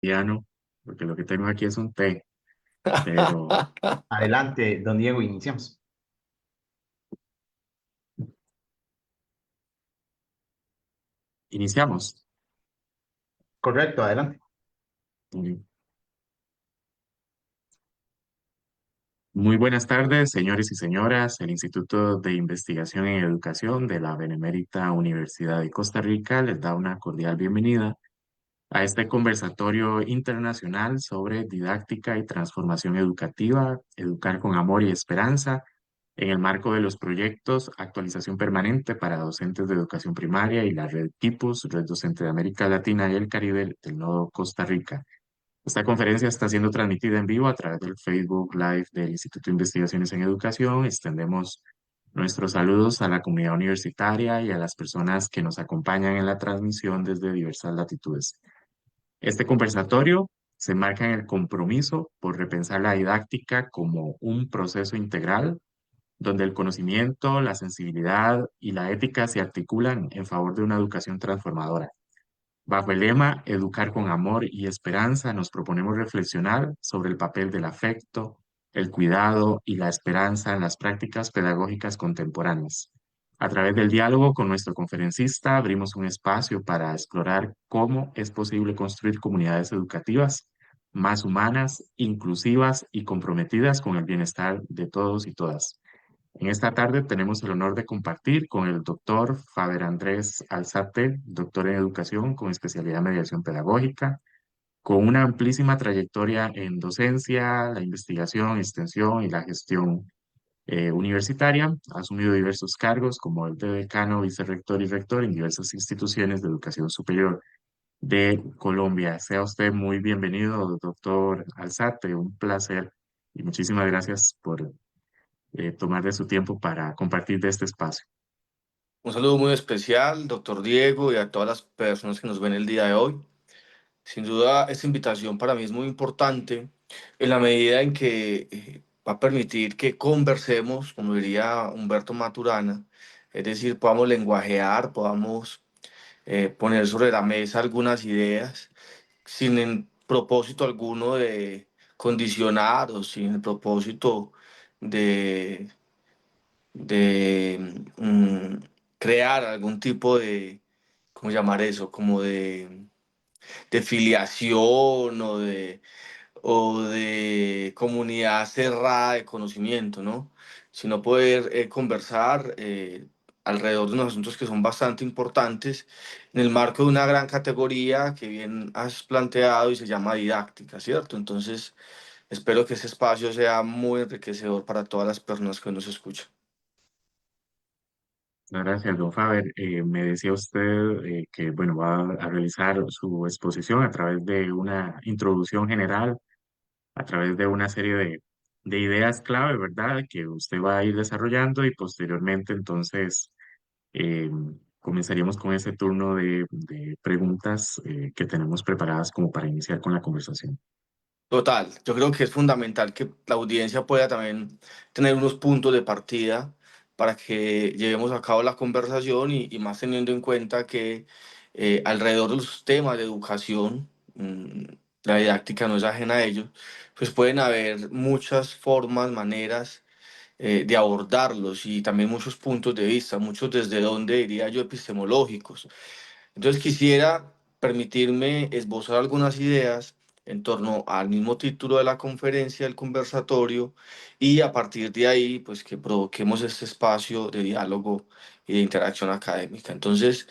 Piano, porque lo que tengo aquí es un té, pero Adelante, don Diego, iniciamos. iniciamos. Correcto, adelante. Muy buenas tardes, señores y señoras. El Instituto de Investigación en Educación de la Benemérita Universidad de Costa Rica les da una cordial bienvenida a este conversatorio internacional sobre didáctica y transformación educativa, educar con amor y esperanza, en el marco de los proyectos Actualización Permanente para Docentes de Educación Primaria y la Red TIPUS, Red Docente de América Latina y el Caribe del Nodo Costa Rica. Esta conferencia está siendo transmitida en vivo a través del Facebook Live del Instituto de Investigaciones en Educación. Extendemos nuestros saludos a la comunidad universitaria y a las personas que nos acompañan en la transmisión desde diversas latitudes. Este conversatorio se marca en el compromiso por repensar la didáctica como un proceso integral donde el conocimiento, la sensibilidad y la ética se articulan en favor de una educación transformadora. Bajo el lema Educar con amor y esperanza, nos proponemos reflexionar sobre el papel del afecto, el cuidado y la esperanza en las prácticas pedagógicas contemporáneas. A través del diálogo con nuestro conferencista, abrimos un espacio para explorar cómo es posible construir comunidades educativas más humanas, inclusivas y comprometidas con el bienestar de todos y todas. En esta tarde tenemos el honor de compartir con el doctor Faber Andrés Alzate, doctor en educación con especialidad en mediación pedagógica, con una amplísima trayectoria en docencia, la investigación, extensión y la gestión universitaria. Ha asumido diversos cargos como el de decano, vicerrector y rector en diversas instituciones de educación superior de Colombia. Sea usted muy bienvenido, doctor Alzate, un placer y muchísimas gracias por tomar de su tiempo para compartir de este espacio. Un saludo muy especial, doctor Diego, y a todas las personas que nos ven el día de hoy. Sin duda, esta invitación para mí es muy importante en la medida en que va a permitir que conversemos, como diría Humberto Maturana, es decir, podamos lenguajear, podamos poner sobre la mesa algunas ideas sin el propósito alguno de condicionar o sin el propósito de de crear algún tipo de, ¿cómo llamar eso? Como de filiación o de comunidad cerrada de conocimiento, ¿no? Sino poder conversar alrededor de unos asuntos que son bastante importantes en el marco de una gran categoría que bien has planteado y se llama didáctica, ¿cierto? Entonces, espero que ese espacio sea muy enriquecedor para todas las personas que nos escuchan. Muchas gracias, don Faber. Me decía usted que bueno, va a realizar su exposición a través de una introducción general, a través de una serie de ideas clave, ¿verdad? Que usted va a ir desarrollando y posteriormente entonces eh, comenzaríamos con ese turno de preguntas que tenemos preparadas como para iniciar con la conversación. Total, yo creo que es fundamental que la audiencia pueda también tener unos puntos de partida para que llevemos a cabo la conversación y más teniendo en cuenta que alrededor de los temas de educación, la didáctica no es ajena a ellos, pues pueden haber muchas formas, maneras de abordarlos y también muchos puntos de vista, muchos desde donde diría yo epistemológicos. Entonces quisiera permitirme esbozar algunas ideas en torno al mismo título de la conferencia, el conversatorio, y a partir de ahí, pues que provoquemos este espacio de diálogo y de interacción académica. Entonces,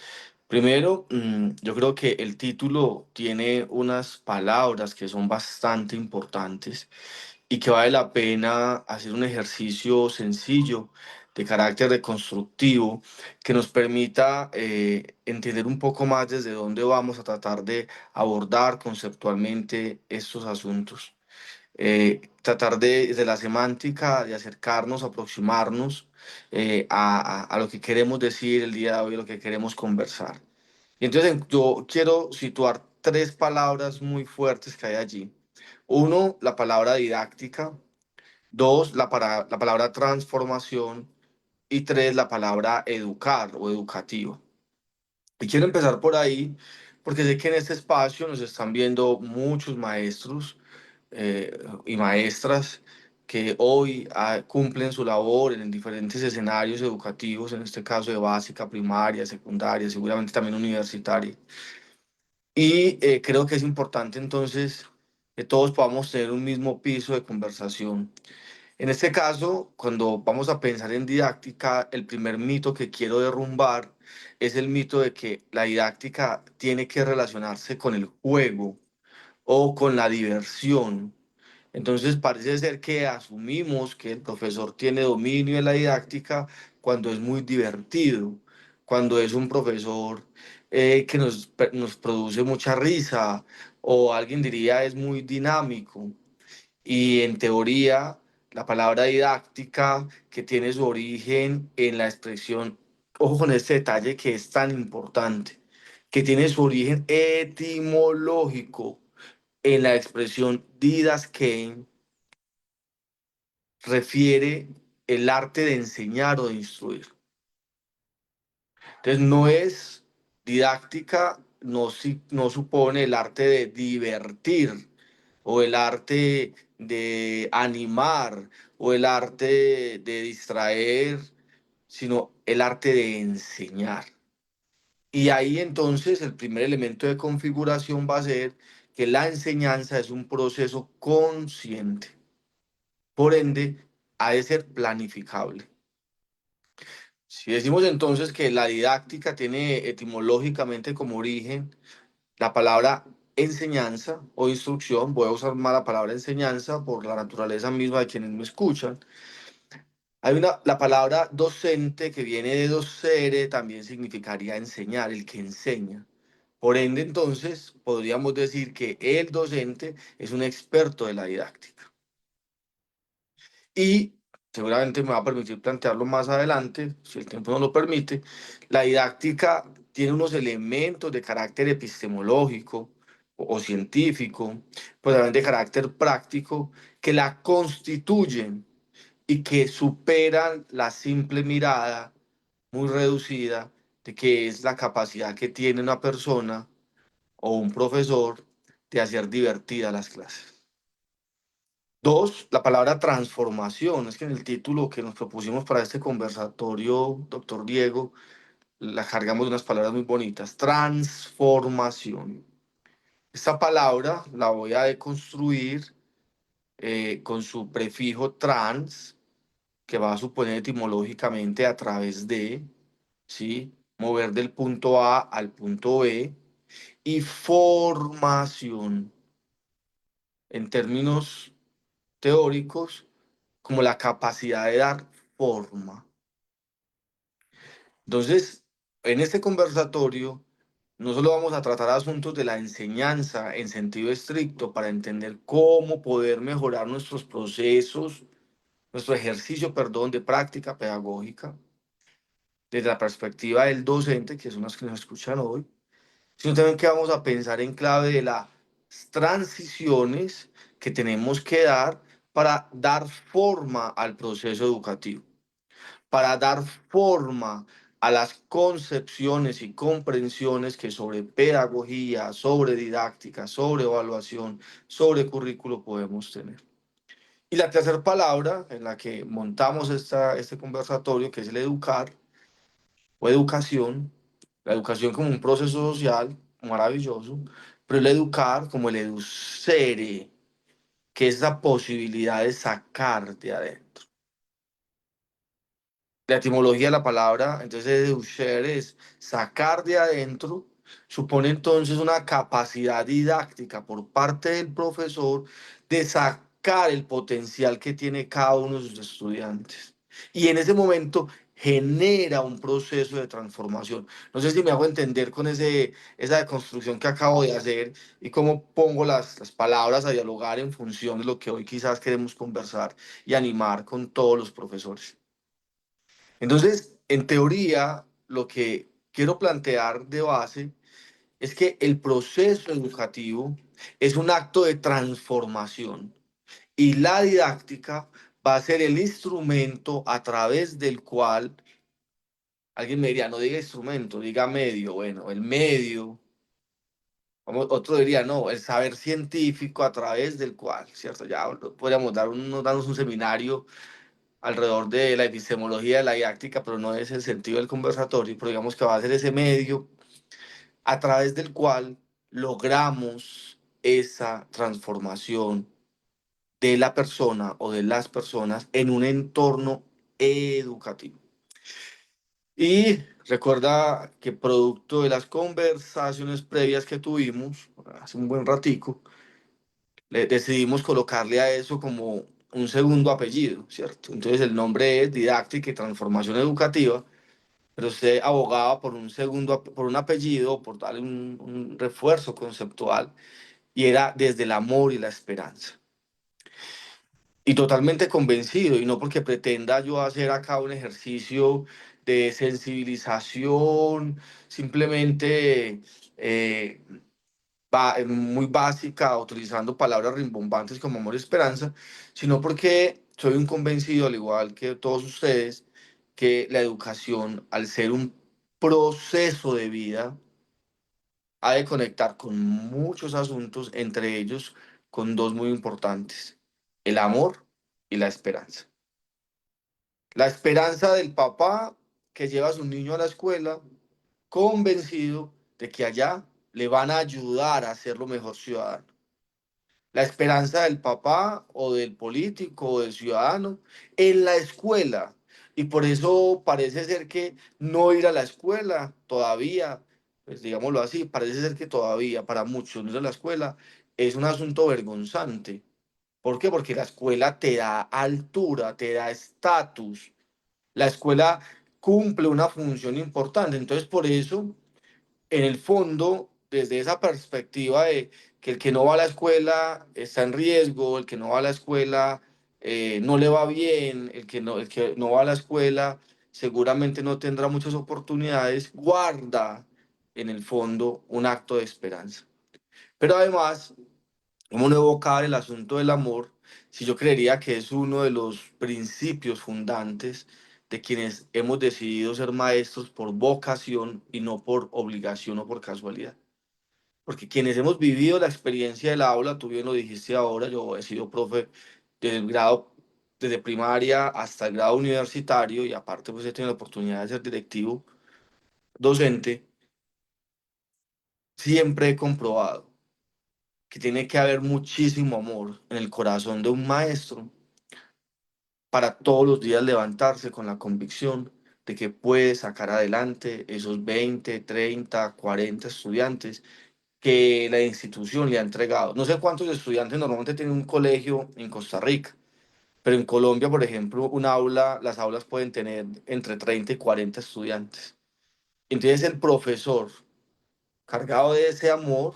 primero, yo creo que el título tiene unas palabras que son bastante importantes y que vale la pena hacer un ejercicio sencillo de carácter reconstructivo que nos permita entender un poco más desde dónde vamos a tratar de abordar conceptualmente estos asuntos. Tratar de la semántica, de acercarnos, aproximarnos a lo que queremos decir el día de hoy, lo que queremos conversar. Y entonces yo quiero situar tres palabras muy fuertes que hay allí. Uno, la palabra didáctica. Dos, la palabra transformación. Y tres, la palabra educar o educativo. Y quiero empezar por ahí porque sé que en este espacio nos están viendo muchos maestros y maestras que hoy cumplen su labor en diferentes escenarios educativos, en este caso de básica, primaria, secundaria, seguramente también universitaria. Y creo que es importante entonces que todos podamos tener un mismo piso de conversación. En este caso, cuando vamos a pensar en didáctica, el primer mito que quiero derrumbar es el mito de que la didáctica tiene que relacionarse con el juego o con la diversión. Entonces parece ser que asumimos que el profesor tiene dominio de la didáctica cuando es muy divertido, cuando es un profesor que nos produce mucha risa, o alguien diría es muy dinámico. Y en teoría, la palabra didáctica, que tiene su origen en la expresión, ojo con este detalle que es tan importante, que tiene su origen etimológico en la expresión didaskein, refiere el arte de enseñar o de instruir. Entonces no es didáctica, no supone el arte de divertir o el arte de animar o el arte de distraer, sino el arte de enseñar. Y ahí entonces el primer elemento de configuración va a ser que la enseñanza es un proceso consciente. Por ende, ha de ser planificable. Si decimos entonces que la didáctica tiene etimológicamente como origen la palabra enseñanza o instrucción, voy a usar más la palabra enseñanza por la naturaleza misma de quienes me escuchan. La palabra docente que viene de docere también significaría enseñar, el que enseña. Por ende, entonces, podríamos decir que el docente es un experto de la didáctica. Y seguramente me va a permitir plantearlo más adelante, si el tiempo no lo permite, la didáctica tiene unos elementos de carácter epistemológico o científico, pues también de carácter práctico, que la constituyen y que superan la simple mirada muy reducida de que es la capacidad que tiene una persona o un profesor de hacer divertidas las clases. Dos, la palabra transformación. Es que en el título que nos propusimos para este conversatorio, doctor Diego, la cargamos de unas palabras muy bonitas. Transformación. Esta palabra la voy a deconstruir con su prefijo trans, que va a suponer etimológicamente a través de, ¿sí? Mover del punto A al punto B. Y formación, en términos teóricos, como la capacidad de dar forma. Entonces, en este conversatorio, no solo vamos a tratar asuntos de la enseñanza en sentido estricto para entender cómo poder mejorar nuestros procesos, nuestro ejercicio, perdón, de práctica pedagógica, desde la perspectiva del docente, que son los que nos escuchan hoy, sino también que vamos a pensar en clave de las transiciones que tenemos que dar para dar forma al proceso educativo, para dar forma a las concepciones y comprensiones que sobre pedagogía, sobre didáctica, sobre evaluación, sobre currículo podemos tener. Y la tercera palabra en la que montamos este conversatorio, que es el educar o educación, la educación como un proceso social maravilloso, pero el educar como el educere, que es la posibilidad de sacar de adentro. La etimología de la palabra, entonces, educere es sacar de adentro, supone entonces una capacidad didáctica por parte del profesor de sacar el potencial que tiene cada uno de sus estudiantes. Y en ese momento genera un proceso de transformación. No sé si me hago entender con esa deconstrucción que acabo de hacer y cómo pongo las palabras a dialogar en función de lo que hoy quizás queremos conversar y animar con todos los profesores. Entonces, en teoría, lo que quiero plantear de base es que el proceso educativo es un acto de transformación y la didáctica va a ser el instrumento a través del cual, alguien me diría, no diga instrumento, diga medio, bueno, el medio Otro diría, no, el saber científico a través del cual, ¿cierto? Ya podríamos darnos un seminario alrededor de la epistemología de la didáctica, pero no es el sentido del conversatorio, pero digamos que va a ser ese medio a través del cual logramos esa transformación de la persona o de las personas en un entorno educativo. Y recuerda que producto de las conversaciones previas que tuvimos hace un buen ratico, decidimos colocarle a eso como un segundo apellido, ¿cierto? Entonces el nombre es Didáctica y Transformación Educativa, pero usted abogaba por un segundo, por un apellido, por darle un refuerzo conceptual, y era desde el amor y la esperanza. Y totalmente convencido, y no porque pretenda yo hacer acá un ejercicio de sensibilización, simplemente muy básica, utilizando palabras rimbombantes como amor y esperanza, sino porque soy un convencido, al igual que todos ustedes, que la educación, al ser un proceso de vida, ha de conectar con muchos asuntos, entre ellos con dos muy importantes: el amor y la esperanza. La esperanza del papá que lleva a su niño a la escuela, convencido de que allá le van a ayudar a ser lo mejor ciudadano. La esperanza del papá o del político o del ciudadano en la escuela. Y por eso parece ser que no ir a la escuela todavía, pues digámoslo así, parece ser que todavía para muchos no ir a la escuela es un asunto vergonzante. ¿Por qué? Porque la escuela te da altura, te da estatus. La escuela cumple una función importante. Entonces, por eso en el fondo, desde esa perspectiva de que el que no va a la escuela está en riesgo, el que no va a la escuela no le va bien, el que no va a la escuela seguramente no tendrá muchas oportunidades, guarda en el fondo un acto de esperanza. Pero además, ¿cómo no evocar el asunto del amor si yo creería que es uno de los principios fundantes de quienes hemos decidido ser maestros por vocación y no por obligación o por casualidad? Porque quienes hemos vivido la experiencia del aula, tú bien lo dijiste ahora, yo he sido profe desde el grado, desde primaria hasta el grado universitario, y aparte pues he tenido la oportunidad de ser directivo, docente, siempre he comprobado que tiene que haber muchísimo amor en el corazón de un maestro para todos los días levantarse con la convicción de que puede sacar adelante esos 20, 30, 40 estudiantes que la institución le ha entregado. No sé cuántos estudiantes normalmente tiene un colegio en Costa Rica, pero en Colombia, por ejemplo, las aulas pueden tener entre 30 y 40 estudiantes. Entonces el profesor, cargado de ese amor,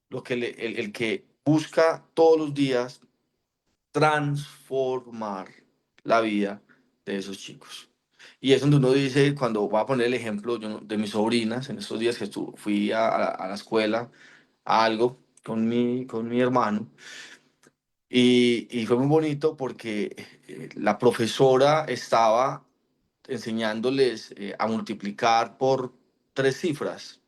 el que busca todos los días transformar la vida de esos chicos. Y es donde uno dice, cuando voy a poner el ejemplo de mis sobrinas, en estos días que fui a la escuela, a algo con mi hermano, y fue muy bonito porque la profesora estaba enseñándoles a multiplicar por tres cifras.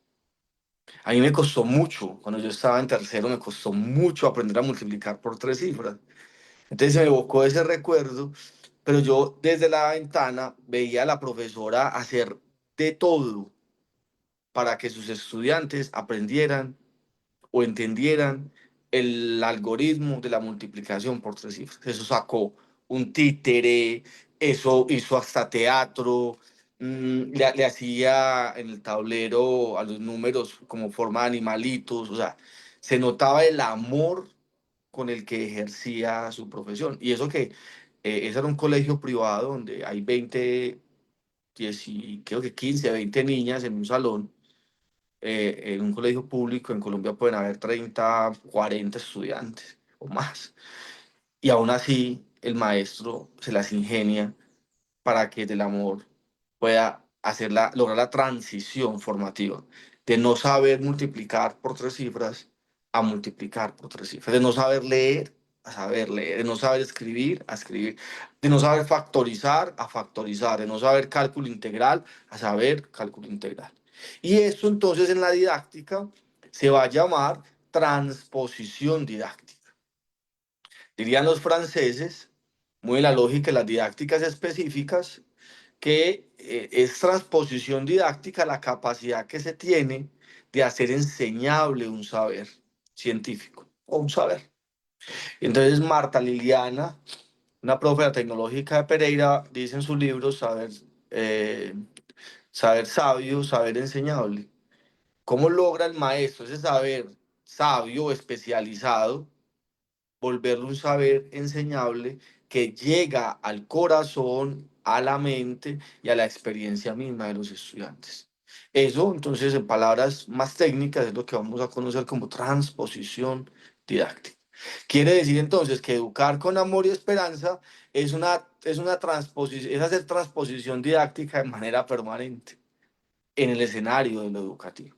A mí me costó mucho, cuando yo estaba en tercero, me costó mucho aprender a multiplicar por tres cifras. Entonces se me evocó ese recuerdo, pero yo desde la ventana veía a la profesora hacer de todo para que sus estudiantes aprendieran o entendieran el algoritmo de la multiplicación por tres cifras. Eso sacó un títere, eso hizo hasta teatro, le hacía en el tablero a los números como forma de animalitos, o sea, se notaba el amor con el que ejercía su profesión. Y eso que ese era un colegio privado donde hay 20, 10, creo que 15, 20 niñas en un salón. En un colegio público en Colombia pueden haber 30, 40 estudiantes o más. Y aún así el maestro se las ingenia para que del amor pueda lograr la transición formativa de no saber multiplicar por tres cifras a multiplicar por tres cifras, de no saber leer a saber leer, de no saber escribir a escribir, de no saber factorizar a factorizar, de no saber cálculo integral a saber cálculo integral. Y eso entonces en la didáctica se va a llamar transposición didáctica. Dirían los franceses, muy en la lógica de las didácticas específicas, que es transposición didáctica la capacidad que se tiene de hacer enseñable un saber científico o un saber. Entonces Marta Liliana, una profe de la tecnológica de Pereira, dice en su libro Saber sabio, saber enseñable. ¿Cómo logra el maestro ese saber sabio, especializado, volverlo un saber enseñable que llega al corazón, a la mente y a la experiencia misma de los estudiantes? Eso, entonces, en palabras más técnicas, es lo que vamos a conocer como transposición didáctica. Quiere decir entonces que educar con amor y esperanza es una transposición, es hacer transposición didáctica de manera permanente en el escenario de lo educativo.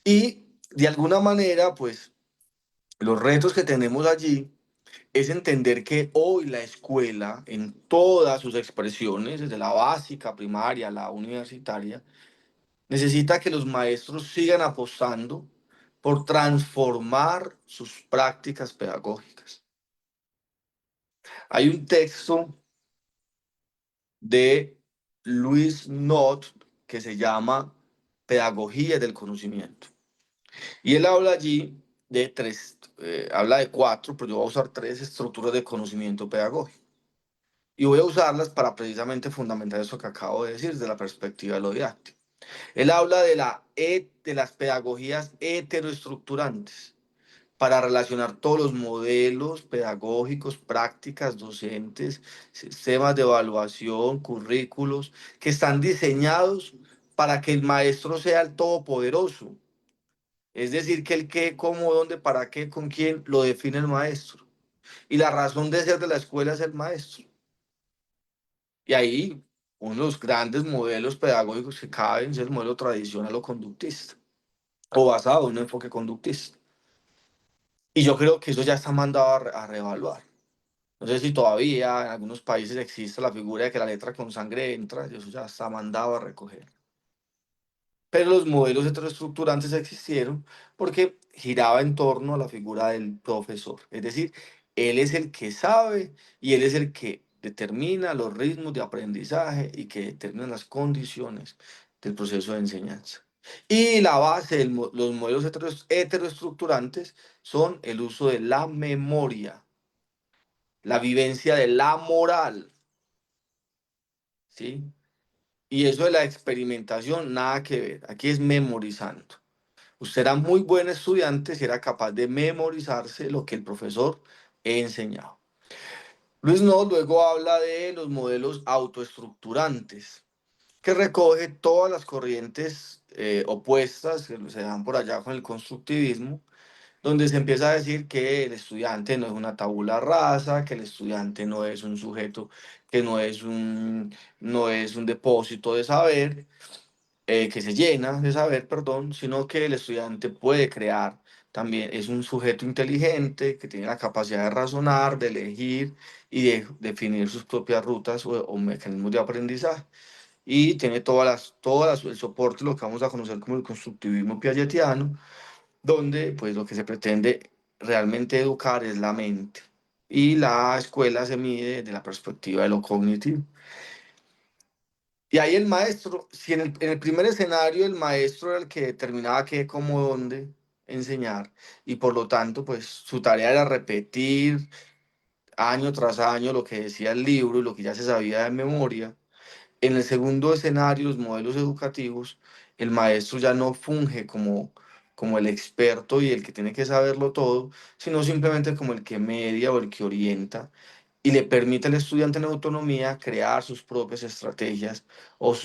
Y de alguna manera, pues, los retos que tenemos allí es entender que hoy la escuela, en todas sus expresiones, desde la básica, primaria, la universitaria, necesita que los maestros sigan apostando por transformar sus prácticas pedagógicas. Hay un texto de Luis Nott que se llama Pedagogía del Conocimiento. Y él habla allí de habla de cuatro, pero yo voy a usar tres estructuras de conocimiento pedagógico. Y voy a usarlas para precisamente fundamentar eso que acabo de decir desde la perspectiva de lo didáctico. Él habla de las pedagogías heteroestructurantes para relacionar todos los modelos pedagógicos, prácticas docentes, sistemas de evaluación, currículos, que están diseñados para que el maestro sea el todopoderoso. Es decir, que el qué, cómo, dónde, para qué, con quién, lo define el maestro. Y la razón de ser de la escuela es el maestro. Y ahí, uno de los grandes modelos pedagógicos que caben es el modelo tradicional o conductista, o basado en un enfoque conductista. Y yo creo que eso ya está mandado a reevaluar. No sé si todavía en algunos países existe la figura de que la letra con sangre entra, y eso ya está mandado a recoger. Pero los modelos heteroestructurantes existieron porque giraba en torno a la figura del profesor. Es decir, él es el que sabe y él es el que determina los ritmos de aprendizaje y que determina las condiciones del proceso de enseñanza. Y la base de los modelos heteroestructurantes son el uso de la memoria, la vivencia de la moral, ¿sí? Y eso de la experimentación, nada que ver. Aquí es memorizando. Usted era muy buen estudiante si era capaz de memorizarse lo que el profesor enseñaba. Luis No luego habla de los modelos autoestructurantes, que recoge todas las corrientes opuestas que se dan por allá con el constructivismo, donde se empieza a decir que el estudiante no es una tabula rasa, que el estudiante no es un sujeto, que no es un depósito de saber, que se llena de saber, perdón, sino que el estudiante puede crear también, es un sujeto inteligente que tiene la capacidad de razonar, de elegir y de definir sus propias rutas o mecanismos de aprendizaje. Y tiene el soporte, lo que vamos a conocer como el constructivismo piagetiano, donde pues lo que se pretende realmente educar es la mente. Y la escuela se mide desde la perspectiva de lo cognitivo. Y ahí el maestro, si en el primer escenario el maestro era el que determinaba qué, cómo, dónde enseñar, y por lo tanto, pues su tarea era repetir año tras año lo que decía el libro y lo que ya se sabía de memoria. En el segundo escenario, los modelos educativos, el maestro ya no funge como el experto y el que tiene que saberlo todo, sino simplemente como el que media o el que orienta y le permite al estudiante en autonomía crear sus propias estrategias o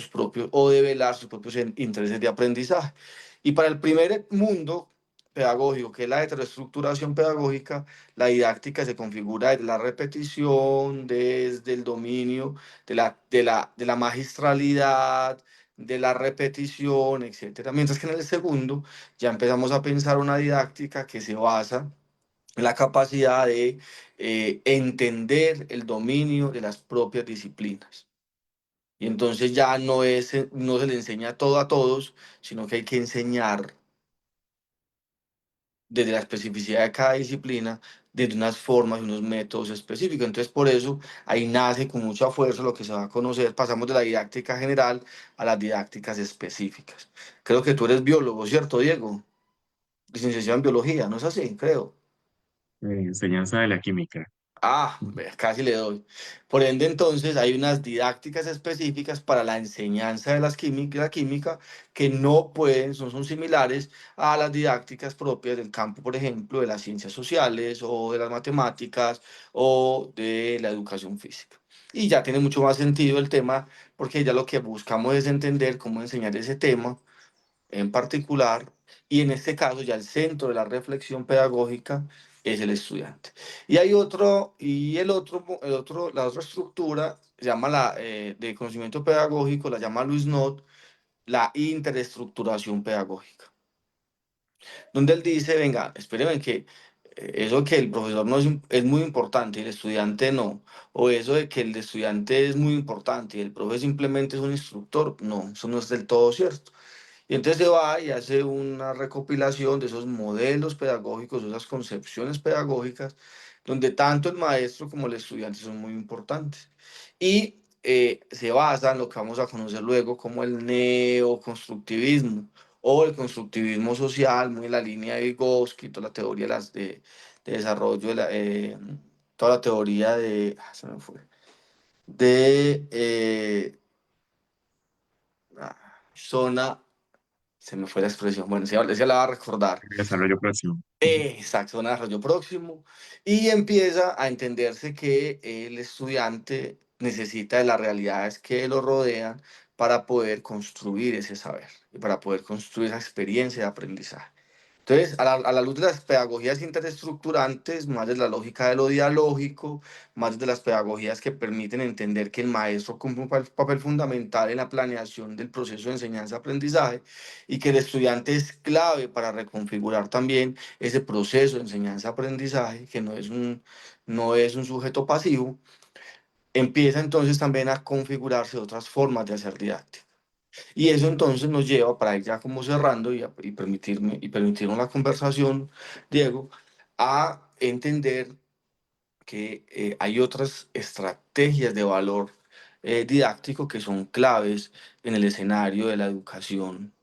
develar sus propios intereses de aprendizaje. Y para el primer mundo pedagógico, que es la heteroestructuración pedagógica, la didáctica se configura desde la repetición, desde el dominio de la magistralidad, de la repetición, etcétera. Mientras que en el segundo ya empezamos a pensar una didáctica que se basa la capacidad de entender el dominio de las propias disciplinas. Y entonces ya no se le enseña todo a todos, sino que hay que enseñar desde la especificidad de cada disciplina, desde unas formas y unos métodos específicos. Entonces, por eso, ahí nace con mucha fuerza lo que se va a conocer. Pasamos de la didáctica general a las didácticas específicas. Creo que tú eres biólogo, ¿cierto, Diego? Licenciación en biología, ¿no es así? Creo. Enseñanza de la química. Ah, casi le doy. Por ende, entonces, hay unas didácticas específicas para la enseñanza de la química que no pueden, son similares a las didácticas propias del campo, por ejemplo, de las ciencias sociales o de las matemáticas o de la educación física. Y ya tiene mucho más sentido el tema porque ya lo que buscamos es entender cómo enseñar ese tema en particular, y en este caso ya el centro de la reflexión pedagógica es el estudiante. Y hay otro, y la otra estructura se llama de conocimiento pedagógico, la llama Luis Nott, la interestructuración pedagógica, donde él dice, venga, espérenme que eso que el profesor no es muy importante y el estudiante no, o eso de que el estudiante es muy importante y el profe simplemente es un instructor, no, eso no es del todo cierto. Y entonces se va y hace una recopilación de esos modelos pedagógicos, de esas concepciones pedagógicas, donde tanto el maestro como el estudiante son muy importantes. Y se basa en lo que vamos a conocer luego como el neoconstructivismo o el constructivismo social, muy en la línea de Vygotsky, toda la teoría de desarrollo, toda la teoría se me fue, de zona. Se me fue la expresión. Bueno, se la va a recordar. Desarrollo próximo. Exacto, un desarrollo próximo. Y empieza a entenderse que el estudiante necesita de las realidades que lo rodean para poder construir ese saber y para poder construir esa experiencia de aprendizaje. Entonces, a la luz de las pedagogías interestructurantes, más de la lógica de lo dialógico, más de las pedagogías que permiten entender que el maestro cumple un papel fundamental en la planeación del proceso de enseñanza-aprendizaje y que el estudiante es clave para reconfigurar también ese proceso de enseñanza-aprendizaje, que no es un sujeto pasivo, empieza entonces también a configurarse otras formas de hacer didáctica. Y eso entonces nos lleva, para ir ya como cerrando y permitirnos la conversación, Diego, a entender que hay otras estrategias de valor didáctico que son claves en el escenario de la educación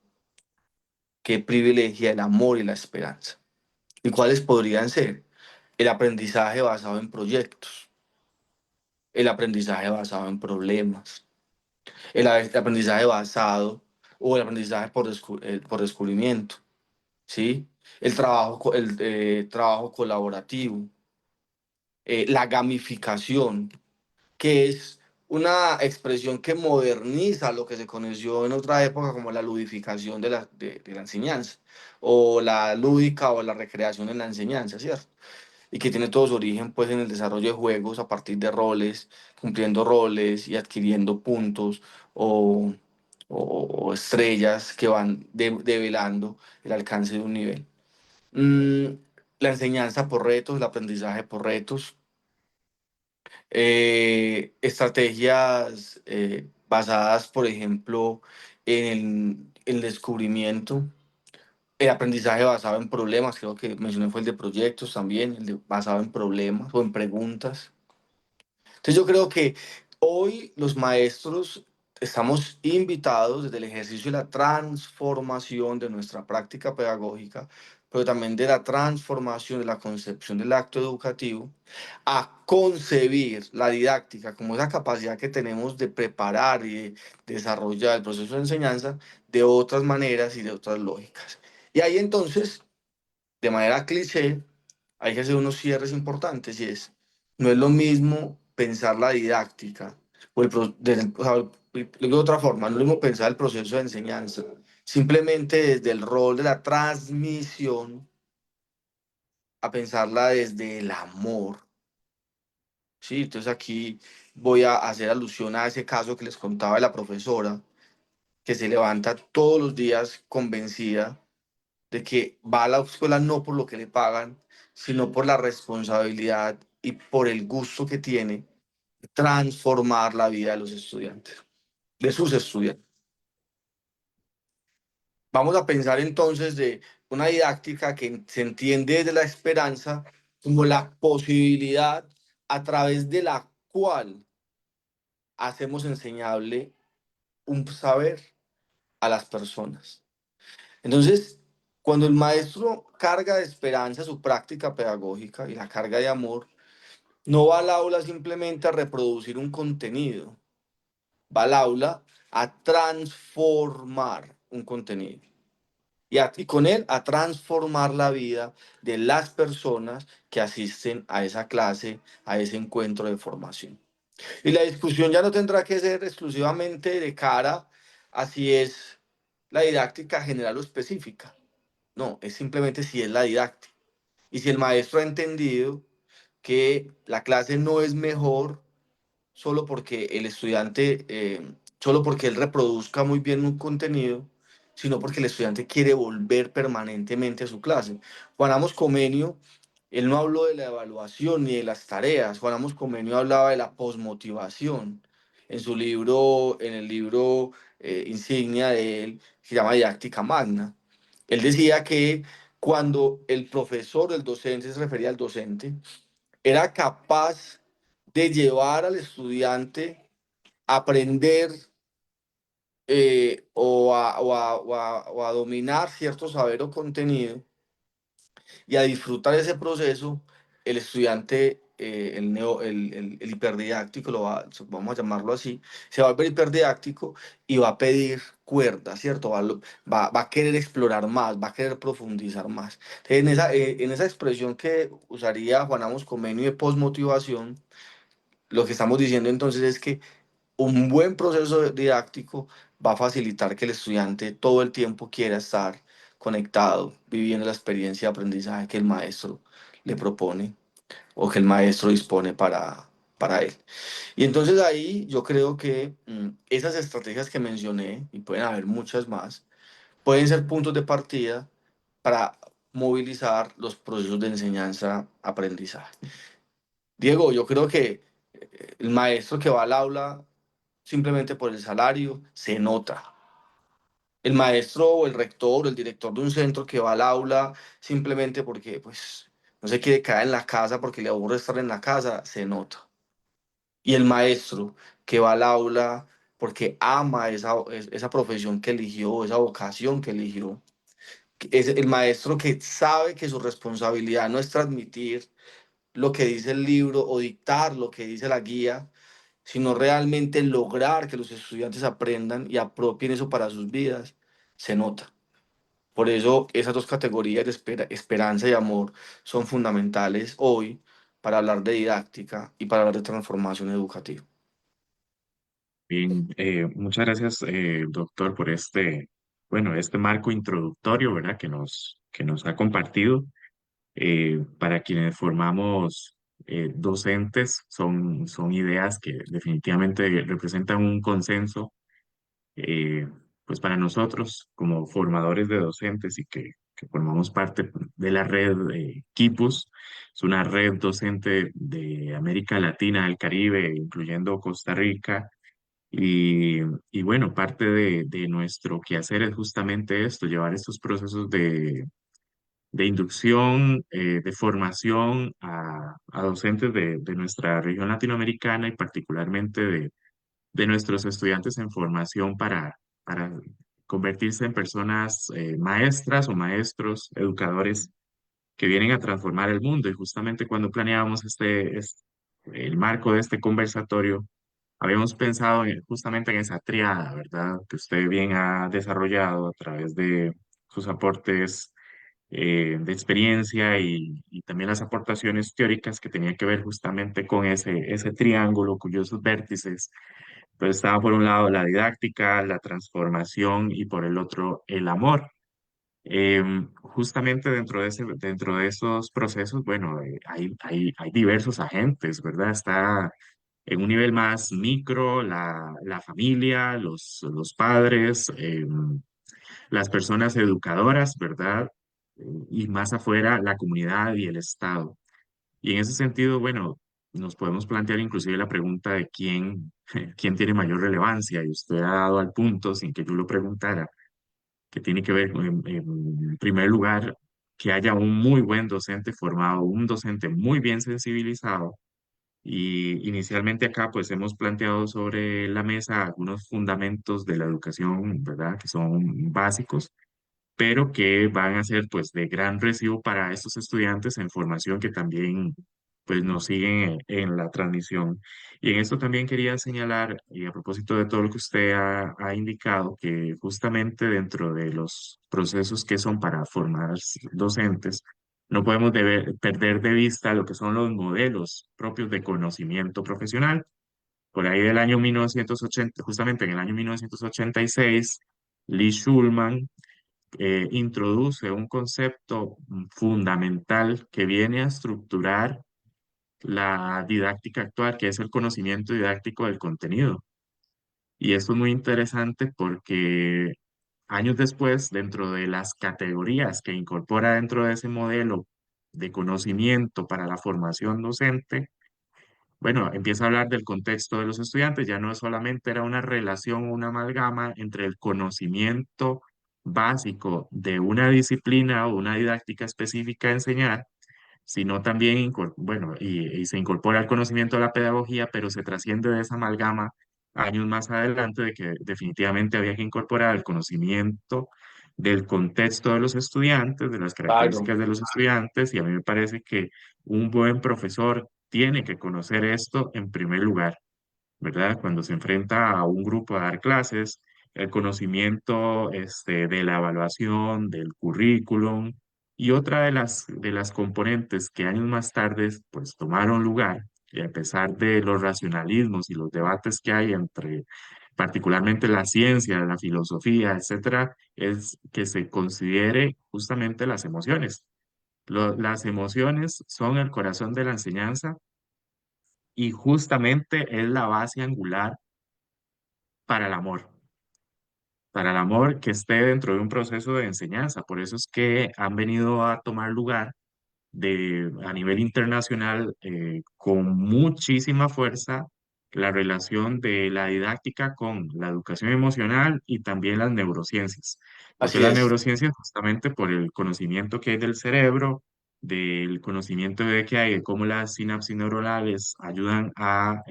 que privilegia el amor y la esperanza. ¿Y cuáles podrían ser? El aprendizaje basado en proyectos, el aprendizaje basado en problemas, el aprendizaje basado o el aprendizaje por descubrimiento, ¿sí? El trabajo colaborativo, la gamificación, que es una expresión que moderniza lo que se conoció en otra época como la ludificación de la enseñanza, o la lúdica o la recreación en la enseñanza, ¿cierto? Y que tiene todo su origen pues en el desarrollo de juegos a partir de roles, cumpliendo roles y adquiriendo puntos o, o estrellas que van develando el alcance de un nivel. Mm, la enseñanza por retos, el aprendizaje por retos, estrategias basadas, por ejemplo, en el descubrimiento, el aprendizaje basado en problemas, creo que mencioné fue el de proyectos también, basado en problemas o en preguntas. Entonces yo creo que hoy los maestros estamos invitados desde el ejercicio de la transformación de nuestra práctica pedagógica, pero también de la transformación de la concepción del acto educativo, a concebir la didáctica como esa capacidad que tenemos de preparar y de desarrollar el proceso de enseñanza de otras maneras y de otras lógicas. Y ahí entonces, de manera cliché, hay que hacer unos cierres importantes y es, no es lo mismo pensar la didáctica, o sea, lo digo de otra forma, no es lo mismo pensar el proceso de enseñanza, simplemente desde el rol de la transmisión a pensarla desde el amor, ¿sí? Entonces aquí voy a hacer alusión a ese caso que les contaba de la profesora, que se levanta todos los días convencida de que va a la escuela no por lo que le pagan, sino por la responsabilidad y por el gusto que tiene de transformar la vida de los estudiantes, de sus estudiantes. Vamos a pensar entonces de una didáctica que se entiende desde la esperanza como la posibilidad a través de la cual hacemos enseñable un saber a las personas. Entonces, cuando el maestro carga de esperanza su práctica pedagógica y la carga de amor, no va al aula simplemente a reproducir un contenido, va al aula a transformar un contenido y con él a transformar la vida de las personas que asisten a esa clase, a ese encuentro de formación. Y la discusión ya no tendrá que ser exclusivamente de cara a si es la didáctica general o específica. No, es simplemente si es la didáctica. Y si el maestro ha entendido que la clase no es mejor solo porque el estudiante, solo porque él reproduzca muy bien un contenido, sino porque el estudiante quiere volver permanentemente a su clase. Juan Amos Comenio, él no habló de la evaluación ni de las tareas. Juan Amos Comenio hablaba de la posmotivación en su libro, en el libro insignia de él, que se llama Didáctica Magna. Él decía que cuando el profesor, el docente, se refería al docente, era capaz de llevar al estudiante a aprender o a dominar cierto saber o contenido y a disfrutar ese proceso, el estudiante, el hiperdidáctico, vamos a llamarlo así, se va a volver hiperdidáctico y va a pedir cuerda, ¿cierto? Va a querer explorar más, va a querer profundizar más. Entonces, en esa expresión que usaría Juan Amos Comenio de posmotivación, lo que estamos diciendo entonces es que un buen proceso didáctico va a facilitar que el estudiante todo el tiempo quiera estar conectado, viviendo la experiencia de aprendizaje que el maestro le propone o que el maestro dispone para él. Y entonces ahí yo creo que esas estrategias que mencioné, y pueden haber muchas más, pueden ser puntos de partida para movilizar los procesos de enseñanza-aprendizaje. Diego, yo creo que el maestro que va al aula simplemente por el salario se nota. El maestro o el rector o el director de un centro que va al aula simplemente porque pues no se quiere quedar en la casa porque le aburre estar en la casa, se nota. Y el maestro que va al aula porque ama esa profesión que eligió, esa vocación que eligió, es el maestro que sabe que su responsabilidad no es transmitir lo que dice el libro o dictar lo que dice la guía, sino realmente lograr que los estudiantes aprendan y apropien eso para sus vidas, se nota. Por eso esas dos categorías de esperanza y amor son fundamentales hoy para hablar de didáctica y para hablar de transformación educativa. Bien, muchas gracias, doctor, por bueno, este marco introductorio, ¿verdad? Que nos ha compartido. Para quienes formamos docentes, son ideas que definitivamente representan un consenso, eh, pues para nosotros como formadores de docentes y que formamos parte de la red Kipus. Es una red docente de América Latina, el Caribe, incluyendo Costa Rica. Y, y bueno, parte de nuestro quehacer es justamente esto, llevar estos procesos de inducción, de formación a docentes de nuestra región latinoamericana y particularmente de nuestros estudiantes en formación para convertirse en personas maestras o maestros, educadores que vienen a transformar el mundo. Y justamente cuando planeábamos el marco de este conversatorio, habíamos pensado justamente en esa triada, ¿verdad? Que usted bien ha desarrollado a través de sus aportes de experiencia y también las aportaciones teóricas que tenían que ver justamente con ese triángulo cuyos vértices pues estaba por un lado la didáctica, la transformación y por el otro el amor. Justamente dentro de esos procesos, bueno, hay diversos agentes, ¿verdad? Está en un nivel más micro, la familia, los padres, las personas educadoras, ¿verdad? Y más afuera, la comunidad y el Estado. Y en ese sentido, bueno, nos podemos plantear inclusive la pregunta de quién tiene mayor relevancia, y usted ha dado al punto sin que yo lo preguntara. que tiene que ver, en primer lugar, que haya un muy buen docente formado, un docente muy bien sensibilizado. Y inicialmente acá pues hemos planteado sobre la mesa algunos fundamentos de la educación, ¿verdad? Que son básicos, pero que van a ser pues de gran recibo para estos estudiantes en formación que también pues nos siguen en la transmisión. Y en esto también quería señalar, y a propósito de todo lo que usted ha indicado, que justamente dentro de los procesos que son para formar docentes, no podemos perder de vista lo que son los modelos propios de conocimiento profesional. Por ahí del año 1980, justamente en el año 1986, Lee Schulman introduce un concepto fundamental que viene a estructurar la didáctica actual, que es el conocimiento didáctico del contenido. Y esto es muy interesante porque años después, dentro de las categorías que incorpora dentro de ese modelo de conocimiento para la formación docente, bueno, empieza a hablar del contexto de los estudiantes, ya no solamente era una relación o una amalgama entre el conocimiento básico de una disciplina o una didáctica específica a enseñar, sino también, bueno, y se incorpora el conocimiento de la pedagogía, pero se trasciende de esa amalgama años más adelante de que definitivamente había que incorporar el conocimiento del contexto de los estudiantes, de las Claro. características de los estudiantes, y a mí me parece que un buen profesor tiene que conocer esto en primer lugar. ¿Verdad? Cuando se enfrenta a un grupo a dar clases, el conocimiento de la evaluación, del currículum y otra de las componentes que años más tarde pues tomaron lugar, y a pesar de los racionalismos y los debates que hay entre particularmente la ciencia, la filosofía, etcétera, es que se considere justamente las emociones. Las emociones son el corazón de la enseñanza y justamente es la base angular para el amor, para el amor que esté dentro de un proceso de enseñanza. Por eso es que han venido a tomar lugar a nivel internacional con muchísima fuerza la relación de la didáctica con la educación emocional y también las neurociencias. Porque Así las es. neurociencias justamente por el conocimiento que hay del cerebro, del conocimiento de que hay, de cómo las sinapsis neuronales ayudan a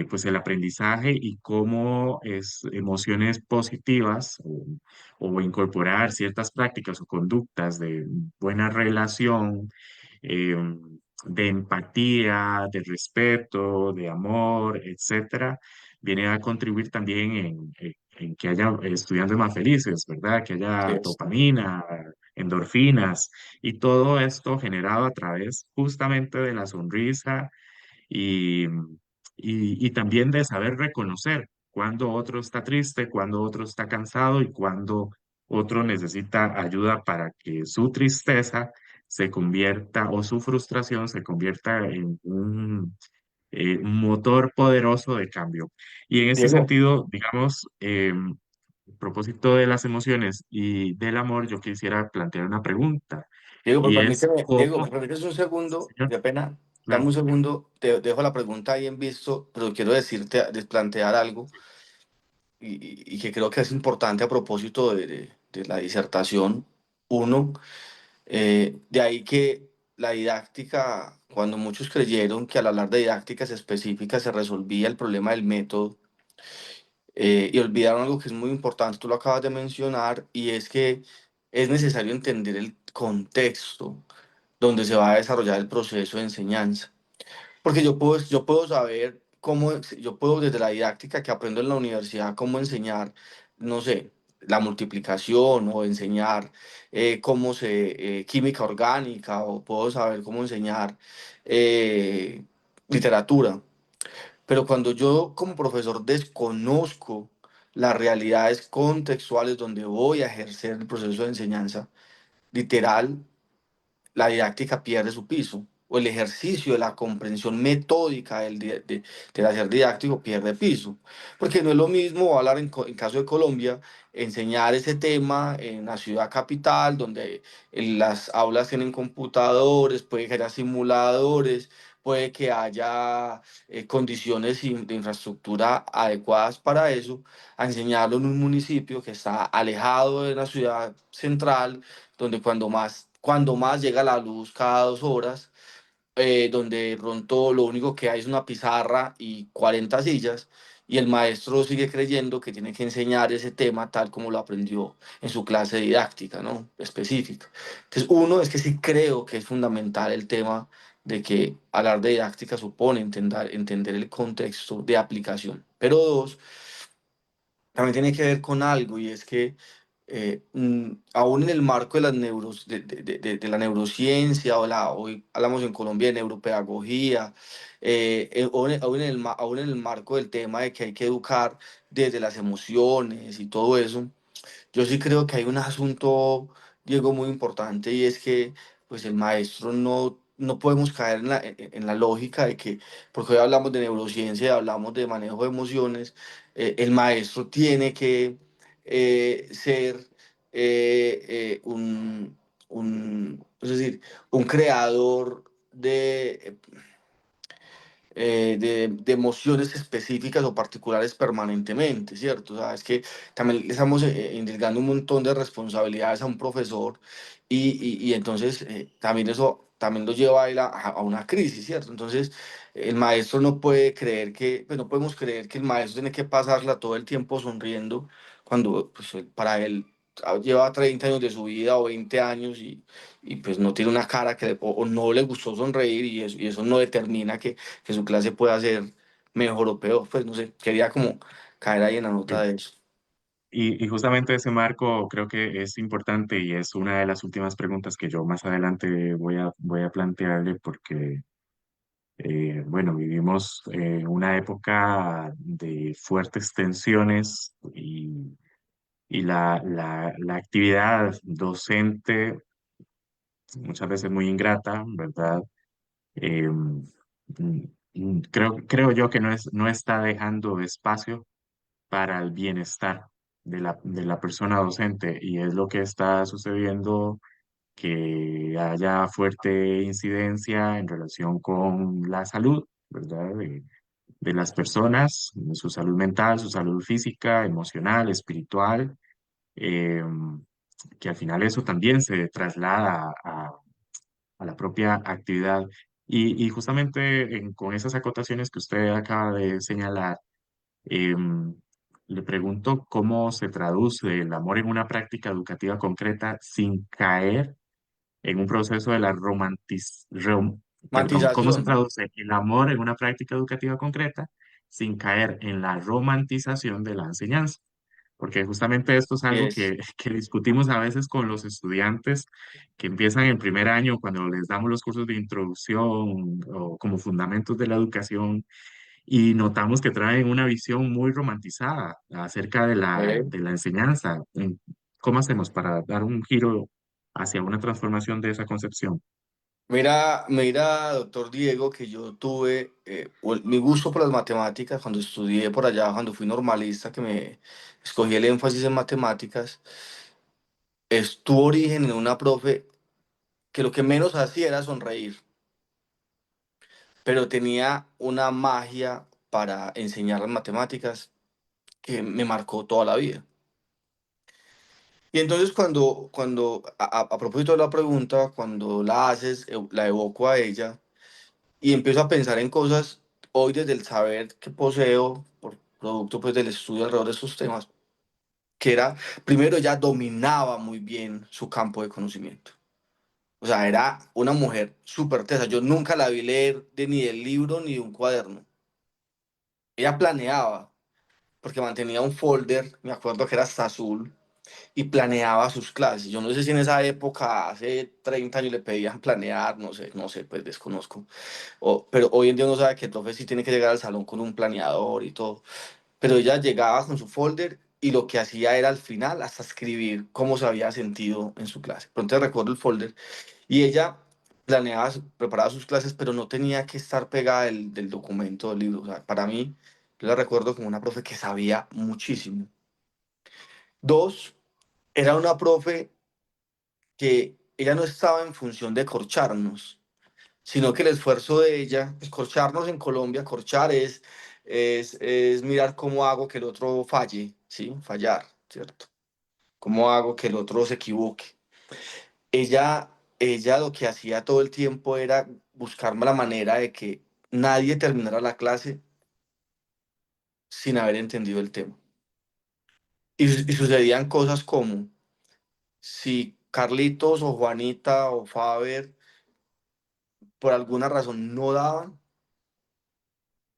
pues el aprendizaje y cómo es emociones positivas o incorporar ciertas prácticas o conductas de buena relación, eh, de empatía, de respeto, de amor, etcétera, viene a contribuir también en que haya estudiantes más felices, ¿verdad? Que Así haya es. dopamina, endorfinas y todo esto generado a través justamente de la sonrisa y, y también de saber reconocer cuando otro está triste, cuando otro está cansado y cuando otro necesita ayuda para que su tristeza se convierta o su frustración se convierta en un motor poderoso de cambio. Y en ese Diego, sentido, digamos, a propósito de las emociones y del amor, yo quisiera plantear una pregunta Diego, pero y es permíteme, Diego, ¿me cómo, permites un segundo? señor, De pena, dame claro, un segundo, te dejo la pregunta ahí en visto, pero quiero decirte, plantear algo y que creo que es importante a propósito de la disertación. Uno, de ahí que la didáctica, cuando muchos creyeron que al hablar de didácticas específicas se resolvía el problema del método, y olvidaron algo que es muy importante, tú lo acabas de mencionar, y es que es necesario entender el contexto donde se va a desarrollar el proceso de enseñanza. Porque yo puedo saber cómo, yo puedo desde la didáctica que aprendo en la universidad, cómo enseñar, no sé, la multiplicación o enseñar cómo se, química orgánica, o puedo saber cómo enseñar eh, literatura. Pero cuando yo como profesor desconozco las realidades contextuales donde voy a ejercer el proceso de enseñanza, literal, la didáctica pierde su piso, o el ejercicio de la comprensión metódica del hacer didáctico pierde piso. Porque no es lo mismo hablar en caso de Colombia, enseñar ese tema en la ciudad capital, donde en las aulas tienen computadores, puede que haya simuladores, puede que haya condiciones de infraestructura adecuadas para eso, a enseñarlo en un municipio que está alejado de la ciudad central, donde cuando más llega la luz cada 2 horas, donde de pronto lo único que hay es una pizarra y 40 sillas, y el maestro sigue creyendo que tiene que enseñar ese tema tal como lo aprendió en su clase didáctica, ¿no? Específica. Entonces, uno es que sí creo que es fundamental el tema de que hablar de didáctica supone entender el contexto de aplicación. Pero dos, también tiene que ver con algo, y es que aún en el marco de las de la neurociencia, hoy hablamos en Colombia de neuropedagogía, aún en el marco del tema de que hay que educar desde las emociones y todo eso, yo sí creo que hay un asunto, Diego, muy importante, y es que pues el maestro no podemos caer en la lógica de que, porque hoy hablamos de neurociencia, hablamos de manejo de emociones, el maestro tiene que ser es decir, un creador de emociones específicas o particulares permanentemente, ¿cierto? O sea, es que también le estamos indilgando un montón de responsabilidades a un profesor, y entonces también eso también lo lleva a él a una crisis, ¿cierto? Entonces el maestro no puede creer que, pues no podemos creer que el maestro tiene que pasarla todo el tiempo sonriendo cuando pues, para él lleva 30 años de su vida o 20 años, y pues no tiene una cara o no le gustó sonreír, y eso no determina que su clase pueda ser mejor o peor. Pues no sé, quería como caer ahí en la nota Sí. de eso. Y justamente ese marco creo que es importante y es una de las últimas preguntas que yo más adelante voy a plantearle porque, bueno, vivimos una época de fuertes tensiones y la actividad docente muchas veces muy ingrata, ¿verdad? Creo yo que no está dejando espacio para el bienestar de la persona docente y es lo que está sucediendo, que haya fuerte incidencia en relación con la salud, ¿verdad? De las personas, de su salud mental, su salud física, emocional, espiritual, eh, que al final eso también se traslada a la propia actividad. Y justamente con esas acotaciones que usted acaba de señalar, Em, le pregunto cómo se traduce el amor en una práctica educativa concreta sin caer en un proceso de la perdón, cómo se Mantización, traduce el amor en una práctica educativa concreta sin caer en la romantización de la enseñanza. Porque justamente esto es algo es que discutimos a veces con los estudiantes que empiezan el primer año cuando les damos los cursos de introducción o como fundamentos de la educación y notamos que traen una visión muy romantizada acerca eh, de la enseñanza. ¿Cómo hacemos para dar un giro hacia una transformación de esa concepción? Mira, doctor Diego, que yo tuve mi gusto por las matemáticas cuando estudié por allá, cuando fui normalista, que me escogí el énfasis en matemáticas, tuvo origen en una profe que lo que menos hacía era sonreír, pero tenía una magia para enseñar las matemáticas que me marcó toda la vida. Y entonces a propósito de la pregunta, cuando la haces, la evoco a ella y empiezo a pensar en cosas hoy desde el saber que poseo, por producto pues del estudio alrededor de estos temas, que era, primero, ella dominaba muy bien su campo de conocimiento. O sea, era una mujer súper tesa. Yo nunca la vi leer ni del libro ni de un cuaderno. Ella planeaba, porque mantenía un folder, me acuerdo que era hasta azul, y planeaba sus clases. Yo no sé si en esa época, hace 30 años, le pedían planear, no sé, pues desconozco. Pero hoy en día uno sabe que el profe sí tiene que llegar al salón con un planeador y todo. Pero ella llegaba con su folder y lo que hacía era al final hasta escribir cómo se había sentido en su clase. Pronto recuerdo el folder y ella planeaba, preparaba sus clases, pero no tenía que estar pegada del documento del libro. O sea, para mí, yo la recuerdo como una profe que sabía muchísimo. Dos, era una profe que ella no estaba en función de corcharnos, sino que el esfuerzo de ella, pues corcharnos en Colombia, corchar es mirar cómo hago que el otro falle, ¿sí? Fallar, ¿cierto? ¿Cómo hago que el otro se equivoque? Ella, ella lo que hacía todo el tiempo era buscarme la manera de que nadie terminara la clase sin haber entendido el tema. Y sucedían cosas como si Carlitos o Juanita o Faber por alguna razón no daban,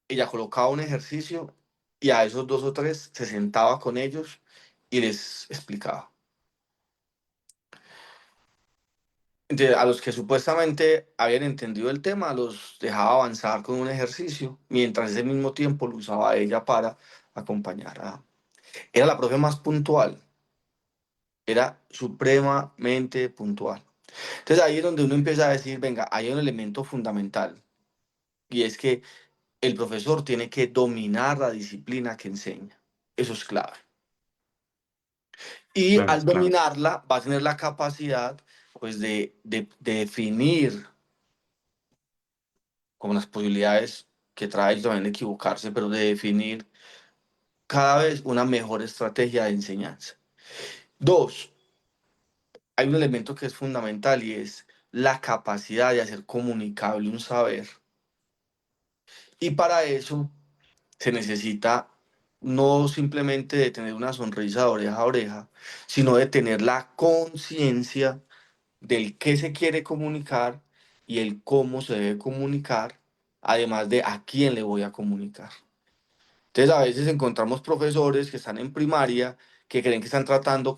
ella colocaba un ejercicio y a esos dos o tres se sentaba con ellos y les explicaba. Entonces, a los que supuestamente habían entendido el tema, los dejaba avanzar con un ejercicio, mientras ese mismo tiempo lo usaba ella para acompañar a... Era la profe más puntual, era supremamente puntual. Entonces ahí es donde uno empieza a decir, venga, hay un elemento fundamental, y es que el profesor tiene que dominar la disciplina que enseña. Eso es clave. Y Claro, al es claro. dominarla va a tener la capacidad pues de definir como las posibilidades que trae también de equivocarse, pero de definir cada vez una mejor estrategia de enseñanza. Dos, hay un elemento que es fundamental y es la capacidad de hacer comunicable un saber. Y para eso se necesita no simplemente de tener una sonrisa de oreja a oreja, sino de tener la conciencia del qué se quiere comunicar y el cómo se debe comunicar, además de a quién le voy a comunicar. Entonces, a veces encontramos profesores que están en primaria, que creen que están tratando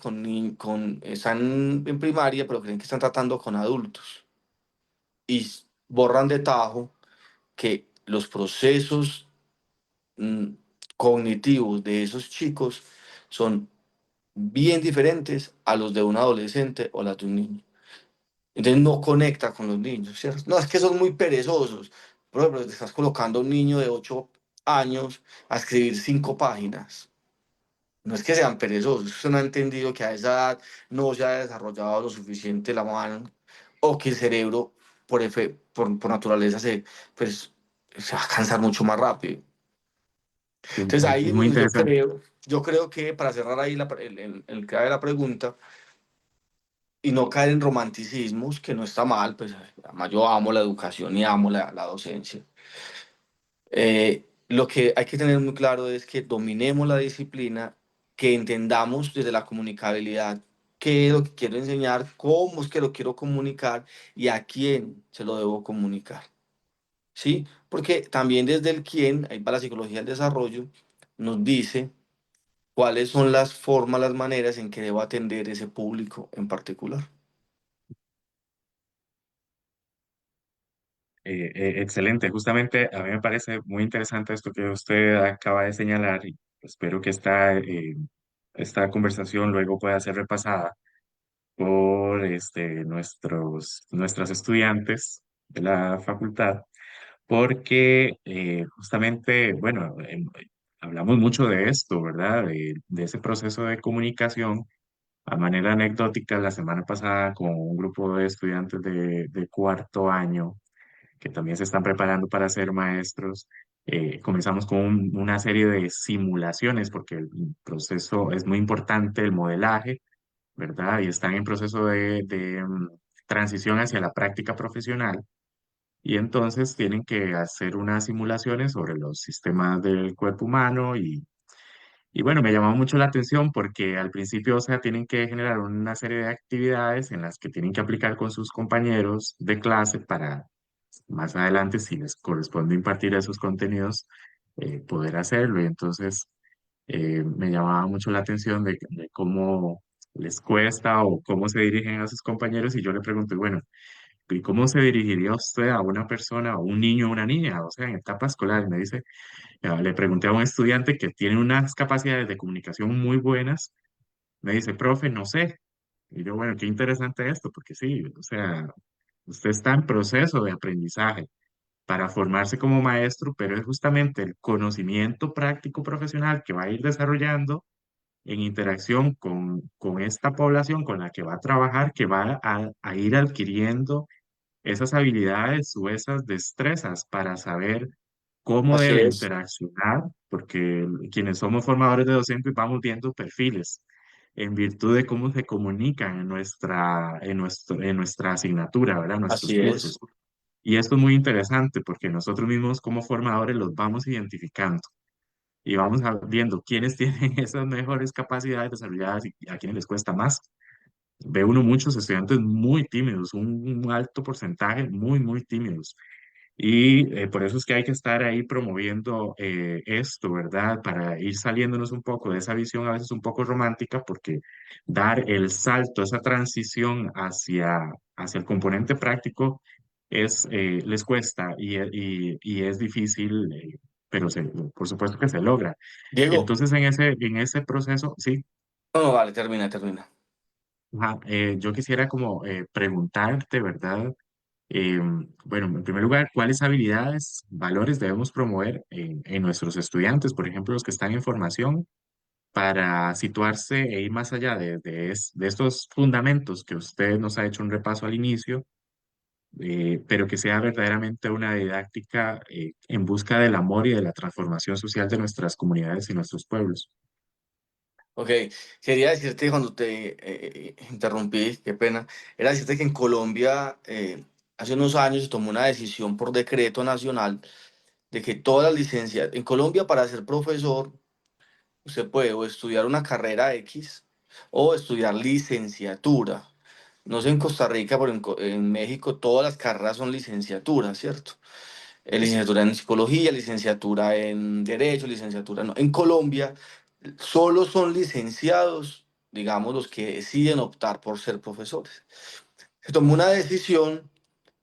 están en primaria, pero creen que están tratando con adultos y borran de tajo que los procesos mm, cognitivos de esos chicos son bien diferentes a los de un adolescente o las de un niño. Entonces no conecta con los niños, ¿cierto? No, es que son muy perezosos. Por ejemplo, te estás colocando a un niño de 8 años a escribir 5 páginas. No es que sean perezosos, usted no ha entendido que a esa edad no se ha desarrollado lo suficiente la mano o que el cerebro por naturaleza pues, se va a cansar mucho más rápido. Entonces ahí Es es muy donde interesante. yo creo que para cerrar ahí el clave de la pregunta y no caer en romanticismos, que no está mal, pues además yo amo la educación y amo la docencia. Lo que hay que tener muy claro es que dominemos la disciplina, que entendamos desde la comunicabilidad qué es lo que quiero enseñar, cómo es que lo quiero comunicar y a quién se lo debo comunicar. ¿Sí? Porque también desde el quién, ahí va la psicología del desarrollo, nos dice cuáles son las formas, las maneras en que debo atender ese público en particular. Excelente. Justamente a mí me parece muy interesante esto que usted acaba de señalar y espero que esta conversación luego pueda ser repasada por nuestras estudiantes de la facultad, porque justamente, bueno, hablamos mucho de esto, ¿verdad? De ese proceso de comunicación. A manera anecdótica, la semana pasada con un grupo de estudiantes de cuarto año que también se están preparando para ser maestros, comenzamos con una serie de simulaciones, porque el proceso es muy importante, el modelaje, ¿verdad? Y están en proceso de transición hacia la práctica profesional. Y entonces tienen que hacer unas simulaciones sobre los sistemas del cuerpo humano y bueno, me llamó mucho la atención porque al principio, o sea, tienen que generar una serie de actividades en las que tienen que aplicar con sus compañeros de clase para más adelante, si les corresponde impartir esos contenidos, poder hacerlo. Y entonces me llamaba mucho la atención de cómo les cuesta o cómo se dirigen a sus compañeros y yo le pregunto, bueno, ¿y cómo se dirigiría usted a una persona, a un niño o una niña? O sea, en etapa escolar, me dice, le pregunté a un estudiante que tiene unas capacidades de comunicación muy buenas, me dice, profe, no sé. Y yo, bueno, qué interesante esto, porque sí, o sea, usted está en proceso de aprendizaje para formarse como maestro, pero es justamente el conocimiento práctico profesional que va a ir desarrollando en interacción con esta población con la que va a trabajar, que va a ir adquiriendo esas habilidades o esas destrezas para saber cómo Así deben es, interaccionar, porque quienes somos formadores de docentes vamos viendo perfiles en virtud de cómo se comunican en nuestra asignatura, ¿verdad? Nuestros así es. cursos. Y esto es muy interesante porque nosotros mismos como formadores los vamos identificando y vamos viendo quiénes tienen esas mejores capacidades desarrolladas y a quiénes les cuesta más. Ve uno muchos estudiantes muy tímidos, un alto porcentaje muy tímidos. Y por eso es que hay que estar ahí promoviendo esto, ¿verdad? Para ir saliéndonos un poco de esa visión a veces un poco romántica, porque dar el salto, esa transición hacia el componente práctico les cuesta y es difícil, pero por supuesto que se logra. Diego, Entonces, en ese proceso, sí. no, no, vale, termina, termina. Ajá, yo quisiera como preguntarte, ¿verdad? Bueno, en primer lugar, ¿cuáles habilidades, valores debemos promover en nuestros estudiantes, por ejemplo, los que están en formación, para situarse e ir más allá de estos fundamentos que usted nos ha hecho un repaso al inicio, pero que sea verdaderamente una didáctica en busca del amor y de la transformación social de nuestras comunidades y nuestros pueblos? Ok, quería decirte cuando te interrumpí, qué pena, era decirte que en Colombia hace unos años se tomó una decisión por decreto nacional de que todas las licencias, en Colombia para ser profesor, usted puede o estudiar una carrera X o estudiar licenciatura. No sé en Costa Rica, pero en México todas las carreras son licenciaturas, ¿cierto? Licenciatura en psicología, licenciatura en derecho, licenciatura no. En Colombia solo son licenciados, digamos, los que deciden optar por ser profesores. Se tomó una decisión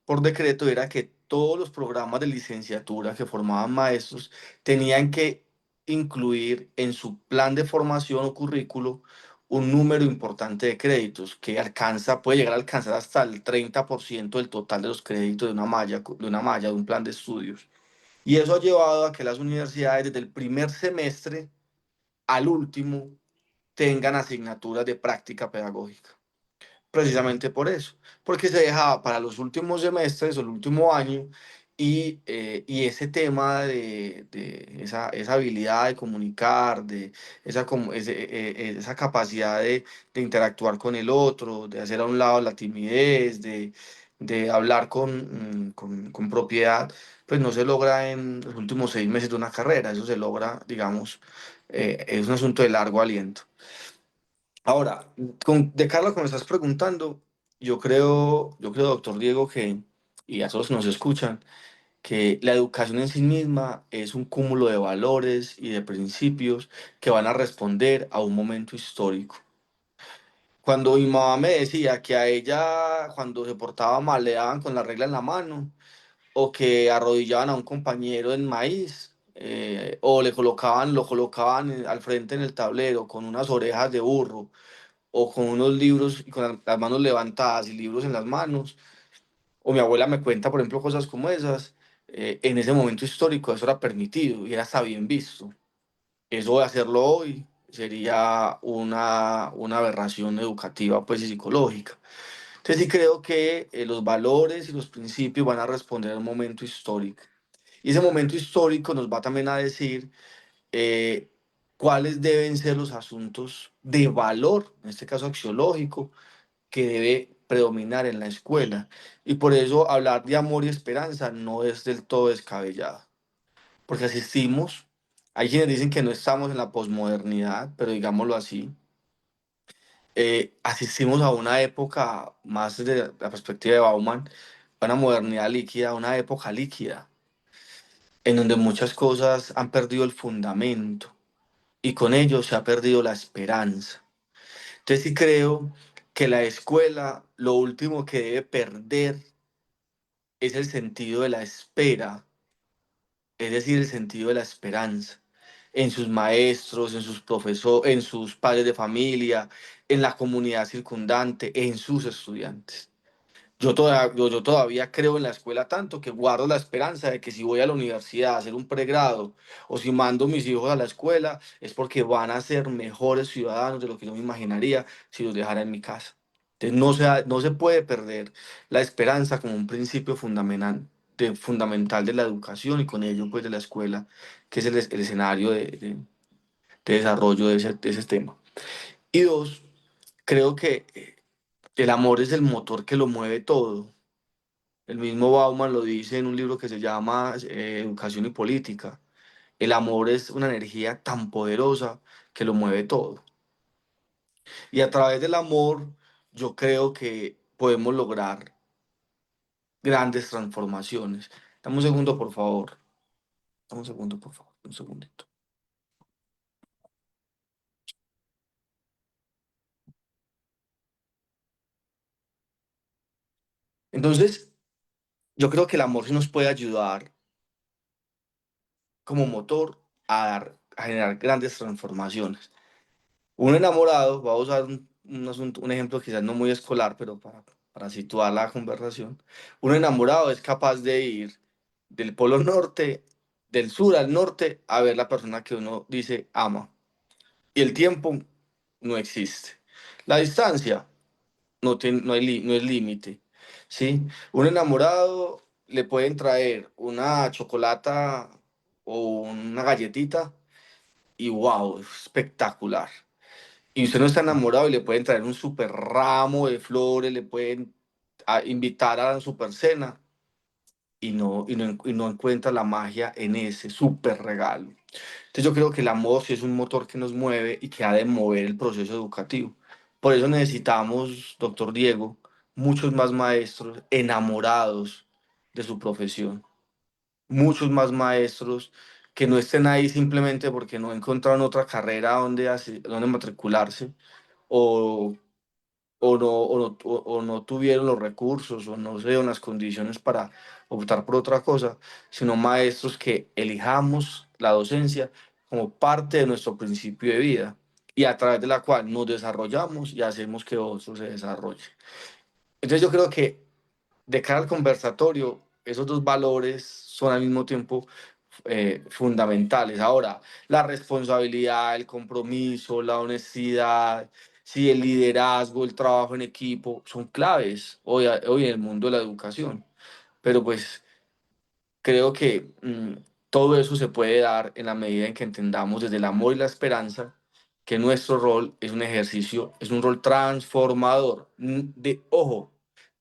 por decreto, era que todos los programas de licenciatura que formaban maestros tenían que incluir en su plan de formación o currículo un número importante de créditos que puede llegar a alcanzar hasta el 30% del total de los créditos de un plan de estudios. Y eso ha llevado a que las universidades desde el primer semestre al último tengan asignaturas de práctica pedagógica. Precisamente por eso, porque se dejaba para los últimos semestres o el último año y ese tema de esa habilidad de comunicar, de esa capacidad de interactuar con el otro, de hacer a un lado la timidez, de hablar con propiedad, pues no se logra en los últimos 6 meses de una carrera, eso se logra, digamos, es un asunto de largo aliento. Ahora, de Carlos, como me estás preguntando, yo creo, doctor Diego, y a todos que nos escuchan, que la educación en sí misma es un cúmulo de valores y de principios que van a responder a un momento histórico. Cuando mi mamá me decía que a ella, cuando se portaba mal, le daban con la regla en la mano, o que arrodillaban a un compañero en maíz, o lo colocaban al frente en el tablero con unas orejas de burro o con unos libros y con las manos levantadas y libros en las manos, o mi abuela me cuenta, por ejemplo, cosas como esas, en ese momento histórico eso era permitido y era hasta bien visto. Eso de hacerlo hoy sería una aberración educativa pues, y psicológica. Entonces sí creo que los valores y los principios van a responder a un momento histórico. Y ese momento histórico nos va también a decir eh, cuáles deben ser los asuntos de valor, en este caso axiológico, que debe predominar en la escuela. Y por eso hablar de amor y esperanza no es del todo descabellado, porque hay quienes dicen que no estamos en la posmodernidad, pero digámoslo así, asistimos a una época, más desde la perspectiva de Bauman, a una modernidad líquida, una época líquida, en donde muchas cosas han perdido el fundamento y con ello se ha perdido la esperanza. Entonces sí creo que la escuela lo último que debe perder es el sentido de la espera, es decir, el sentido de la esperanza en sus maestros, en sus profesores, en sus padres de familia, en la comunidad circundante, en sus estudiantes. Yo todavía creo en la escuela tanto que guardo la esperanza de que si voy a la universidad a hacer un pregrado o si mando a mis hijos a la escuela es porque van a ser mejores ciudadanos de lo que yo me imaginaría si los dejara en mi casa. Entonces no se puede perder la esperanza como un principio fundamental de la educación y con ello pues de la escuela, que es el escenario de desarrollo de ese tema. Y dos, creo que el amor es el motor que lo mueve todo. El mismo Bauman lo dice en un libro que se llama Educación y Política. El amor es una energía tan poderosa que lo mueve todo. Y a través del amor, yo creo que podemos lograr grandes transformaciones. Dame un segundo, por favor. Dame un segundo, por favor. Un segundito. Entonces, yo creo que el amor sí nos puede ayudar como motor a generar grandes transformaciones. Un enamorado, vamos a usar un ejemplo quizás no muy escolar, pero para situar la conversación, un enamorado es capaz de ir del polo norte, del sur al norte, a ver la persona que uno dice ama. Y el tiempo no existe. La distancia no es límite, ¿sí? Un enamorado le pueden traer una chocolata o una galletita y wow, espectacular. Y usted no está enamorado y le pueden traer un super ramo de flores, le pueden invitar a la super cena y no encuentra la magia en ese super regalo. Entonces yo creo que el amor sí es un motor que nos mueve y que ha de mover el proceso educativo. Por eso necesitamos, doctor Diego, muchos más maestros enamorados de su profesión, muchos más maestros que no estén ahí simplemente porque no encontraron otra carrera donde matricularse o, o no tuvieron los recursos o no se dieron las condiciones para optar por otra cosa, sino maestros que elijamos la docencia como parte de nuestro principio de vida y a través de la cual nos desarrollamos y hacemos que otros se desarrollen. Entonces yo creo que de cara al conversatorio, esos dos valores son al mismo tiempo fundamentales. Ahora, la responsabilidad, el compromiso, la honestidad, sí, el liderazgo, el trabajo en equipo, son claves hoy en el mundo de la educación. Pero pues creo que todo eso se puede dar en la medida en que entendamos desde el amor y la esperanza que nuestro rol es un ejercicio, es un rol transformador, ojo,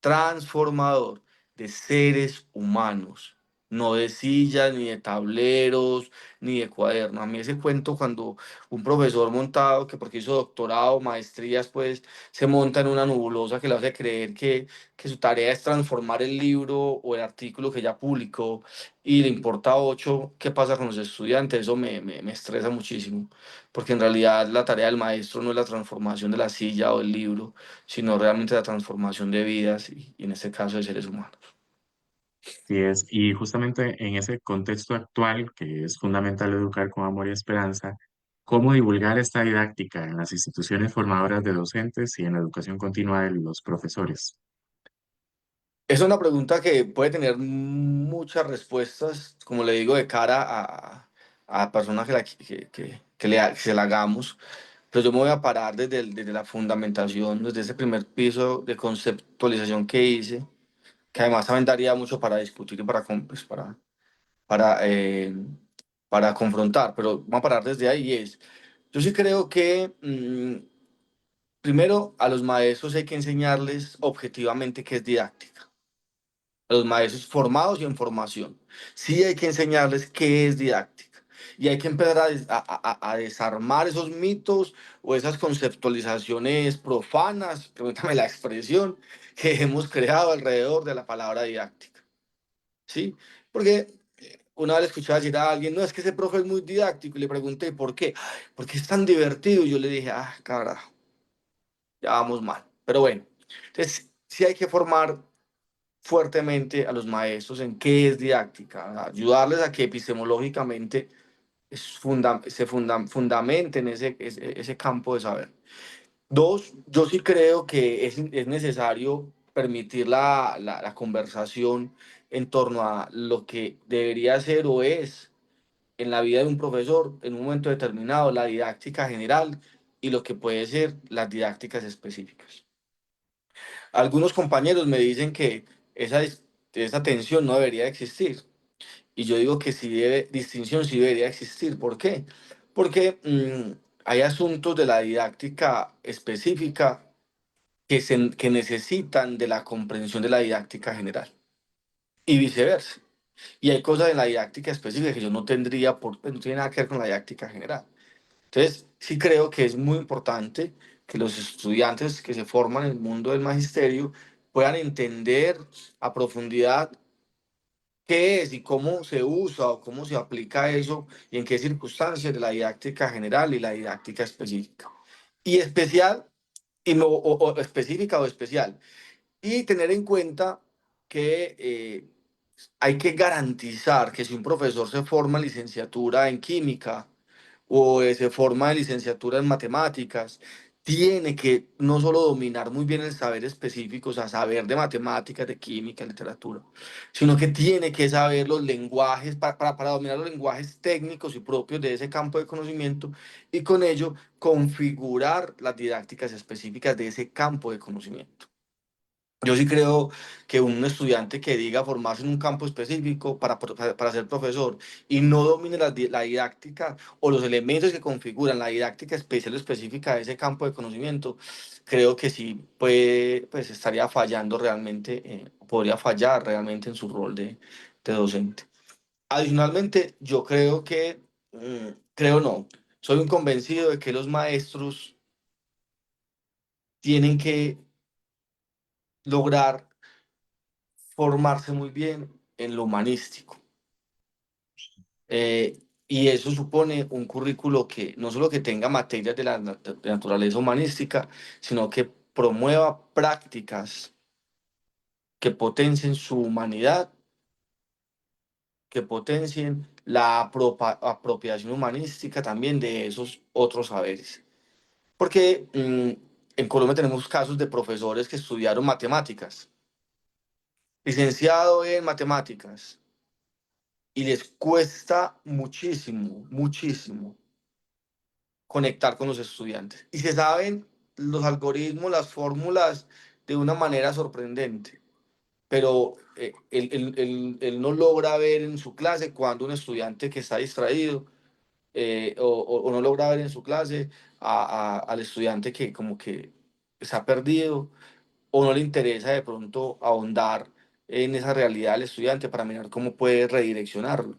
transformador de seres humanos, no de sillas, ni de tableros, ni de cuadernos. A mí ese cuento cuando un profesor montado, que porque hizo doctorado, maestrías, pues se monta en una nebulosa que le hace creer que su tarea es transformar el libro o el artículo que ya publicó y le importa ocho qué pasa con los estudiantes, eso me estresa muchísimo, porque en realidad la tarea del maestro no es la transformación de la silla o del libro, sino realmente la transformación de vidas y en este caso de seres humanos. Así es, y justamente en ese contexto actual, que es fundamental educar con amor y esperanza, ¿cómo divulgar esta didáctica en las instituciones formadoras de docentes y en la educación continua de los profesores? Es una pregunta que puede tener muchas respuestas, como le digo, de cara a personas que se la hagamos, pero yo me voy a parar desde la fundamentación, desde ese primer piso de conceptualización que hice, que además también daría mucho para discutir y para, eh, para confrontar, pero vamos a parar desde ahí. Yo sí creo que primero a los maestros hay que enseñarles objetivamente qué es didáctica, a los maestros formados y en formación. Sí hay que enseñarles qué es didáctica. Y hay que empezar a desarmar esos mitos o esas conceptualizaciones profanas, permítame la expresión, que hemos creado alrededor de la palabra didáctica. ¿Sí? Porque una vez escuché decir a alguien, no, es que ese profe es muy didáctico, y le pregunté, ¿por qué? "Ay, porque es tan divertido", y yo le dije, ah, carajo, ya vamos mal. Pero bueno, entonces sí hay que formar fuertemente a los maestros en qué es didáctica, ayudarles a que epistemológicamente fundamenten ese campo de saber. Dos, yo sí creo que es necesario permitir la conversación en torno a lo que debería ser o es en la vida de un profesor en un momento determinado, la didáctica general y lo que puede ser las didácticas específicas. Algunos compañeros me dicen que esa tensión no debería existir. Y yo digo que distinción sí debería existir. ¿Por qué? Porque hay asuntos de la didáctica específica que necesitan de la comprensión de la didáctica general y viceversa. Y hay cosas en la didáctica específica que yo no tendría, no tiene nada que ver con la didáctica general. Entonces, sí creo que es muy importante que los estudiantes que se forman en el mundo del magisterio puedan entender a profundidad qué es y cómo se usa o cómo se aplica eso y en qué circunstancias de la didáctica general y la didáctica específica. Y especial, o específica o especial. Y tener en cuenta que hay que garantizar que si un profesor se forma en licenciatura en química o se forma en licenciatura en matemáticas, tiene que no solo dominar muy bien el saber específico, o sea, saber de matemáticas, de química, literatura, sino que tiene que saber los lenguajes, para dominar los lenguajes técnicos y propios de ese campo de conocimiento y con ello configurar las didácticas específicas de ese campo de conocimiento. Yo sí creo que un estudiante que diga formarse en un campo específico para ser profesor y no domine la didáctica o los elementos que configuran la didáctica especial o específica de ese campo de conocimiento, creo que sí puede, pues estaría fallando realmente, podría fallar realmente en su rol de docente. Adicionalmente, yo creo que, creo no, soy un convencido de que los maestros tienen que lograr formarse muy bien en lo humanístico. Y eso supone un currículo que no solo que tenga materias de naturaleza humanística, sino que promueva prácticas que potencien su humanidad, que potencien la apropiación humanística también de esos otros saberes. Porque en Colombia tenemos casos de profesores que estudiaron matemáticas, licenciado en matemáticas, y les cuesta muchísimo, muchísimo conectar con los estudiantes. Y se saben los algoritmos, las fórmulas de una manera sorprendente, pero él no logra ver en su clase cuando un estudiante que está distraído o no logra ver en su clase al estudiante que como que se ha perdido o no le interesa de pronto ahondar en esa realidad del estudiante para mirar cómo puede redireccionarlo.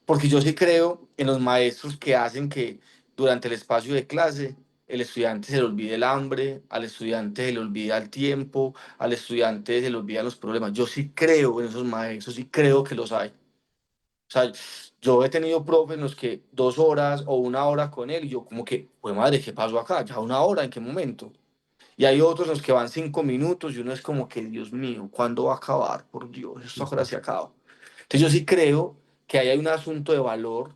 Porque yo sí creo en los maestros que hacen que durante el espacio de clase el estudiante se le olvide el hambre, al estudiante se le olvida el tiempo, al estudiante se le olvidan los problemas. Yo sí creo en esos maestros, sí creo que los hay. O sea, yo he tenido profes en los que 2 horas o 1 hora con él y yo como que, pues madre, ¿qué pasó acá? ¿Ya 1 hora? ¿En qué momento? Y hay otros en los que van 5 minutos y uno es como que, Dios mío, ¿cuándo va a acabar? Por Dios, esto ahora se acaba. Entonces yo sí creo que ahí hay un asunto de valor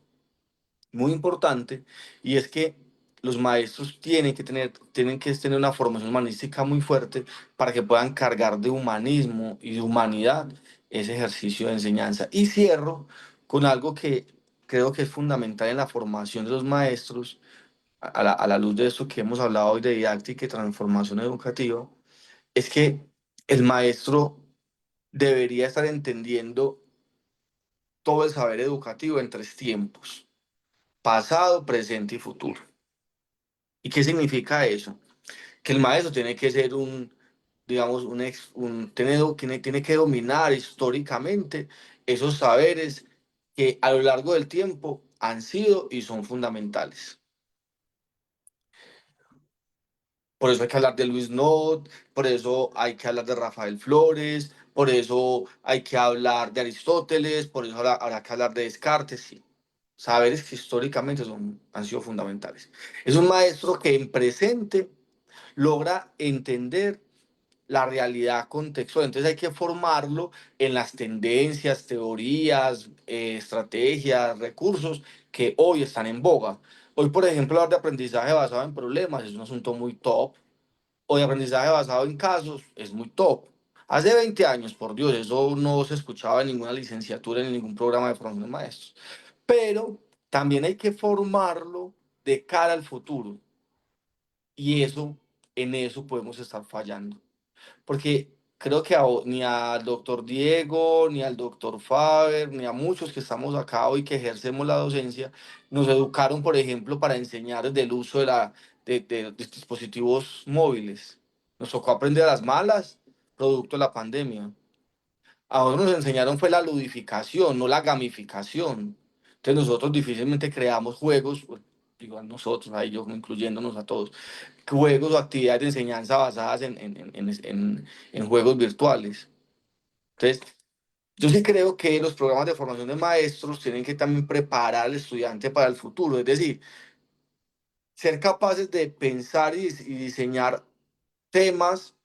muy importante y es que los maestros tienen que tener una formación humanística muy fuerte para que puedan cargar de humanismo y de humanidad ese ejercicio de enseñanza. Y cierro con algo que creo que es fundamental en la formación de los maestros, a la luz de esto que hemos hablado hoy de didáctica y transformación educativa, es que el maestro debería estar entendiendo todo el saber educativo en 3 tiempos: pasado, presente y futuro. ¿Y qué significa eso? Que el maestro tiene que ser digamos, tiene que dominar históricamente esos saberes que a lo largo del tiempo han sido y son fundamentales. Por eso hay que hablar de Luis Nott, por eso hay que hablar de Rafael Flores, por eso hay que hablar de Aristóteles, por eso habrá que hablar de Descartes, sí. Saberes que históricamente han sido fundamentales. Es un maestro que en presente logra entender la realidad contextual. Entonces hay que formarlo en las tendencias, teorías, estrategias, recursos que hoy están en boga. Hoy, por ejemplo, hablar de aprendizaje basado en problemas es un asunto muy top. O de aprendizaje basado en casos es muy top. Hace 20 años, por Dios, eso no se escuchaba en ninguna licenciatura, en ningún programa de formación de maestros. Pero también hay que formarlo de cara al futuro. Y eso, en eso podemos estar fallando. porque creo que ni al doctor Diego, ni al doctor Faber, ni a muchos que estamos acá hoy que ejercemos la docencia, nos educaron, por ejemplo, para enseñar desde el uso de dispositivos móviles. Nos tocó aprender a las malas, producto de la pandemia. A nosotros nos enseñaron fue la ludificación, no la gamificación. Entonces nosotros difícilmente creamos juegos, pues, digo a nosotros, ahí yo incluyéndonos a todos, juegos o actividades de enseñanza basadas en juegos virtuales. Entonces, yo sí creo que los programas de formación de maestros tienen que también preparar al estudiante para el futuro, es decir, ser capaces de pensar y diseñar temas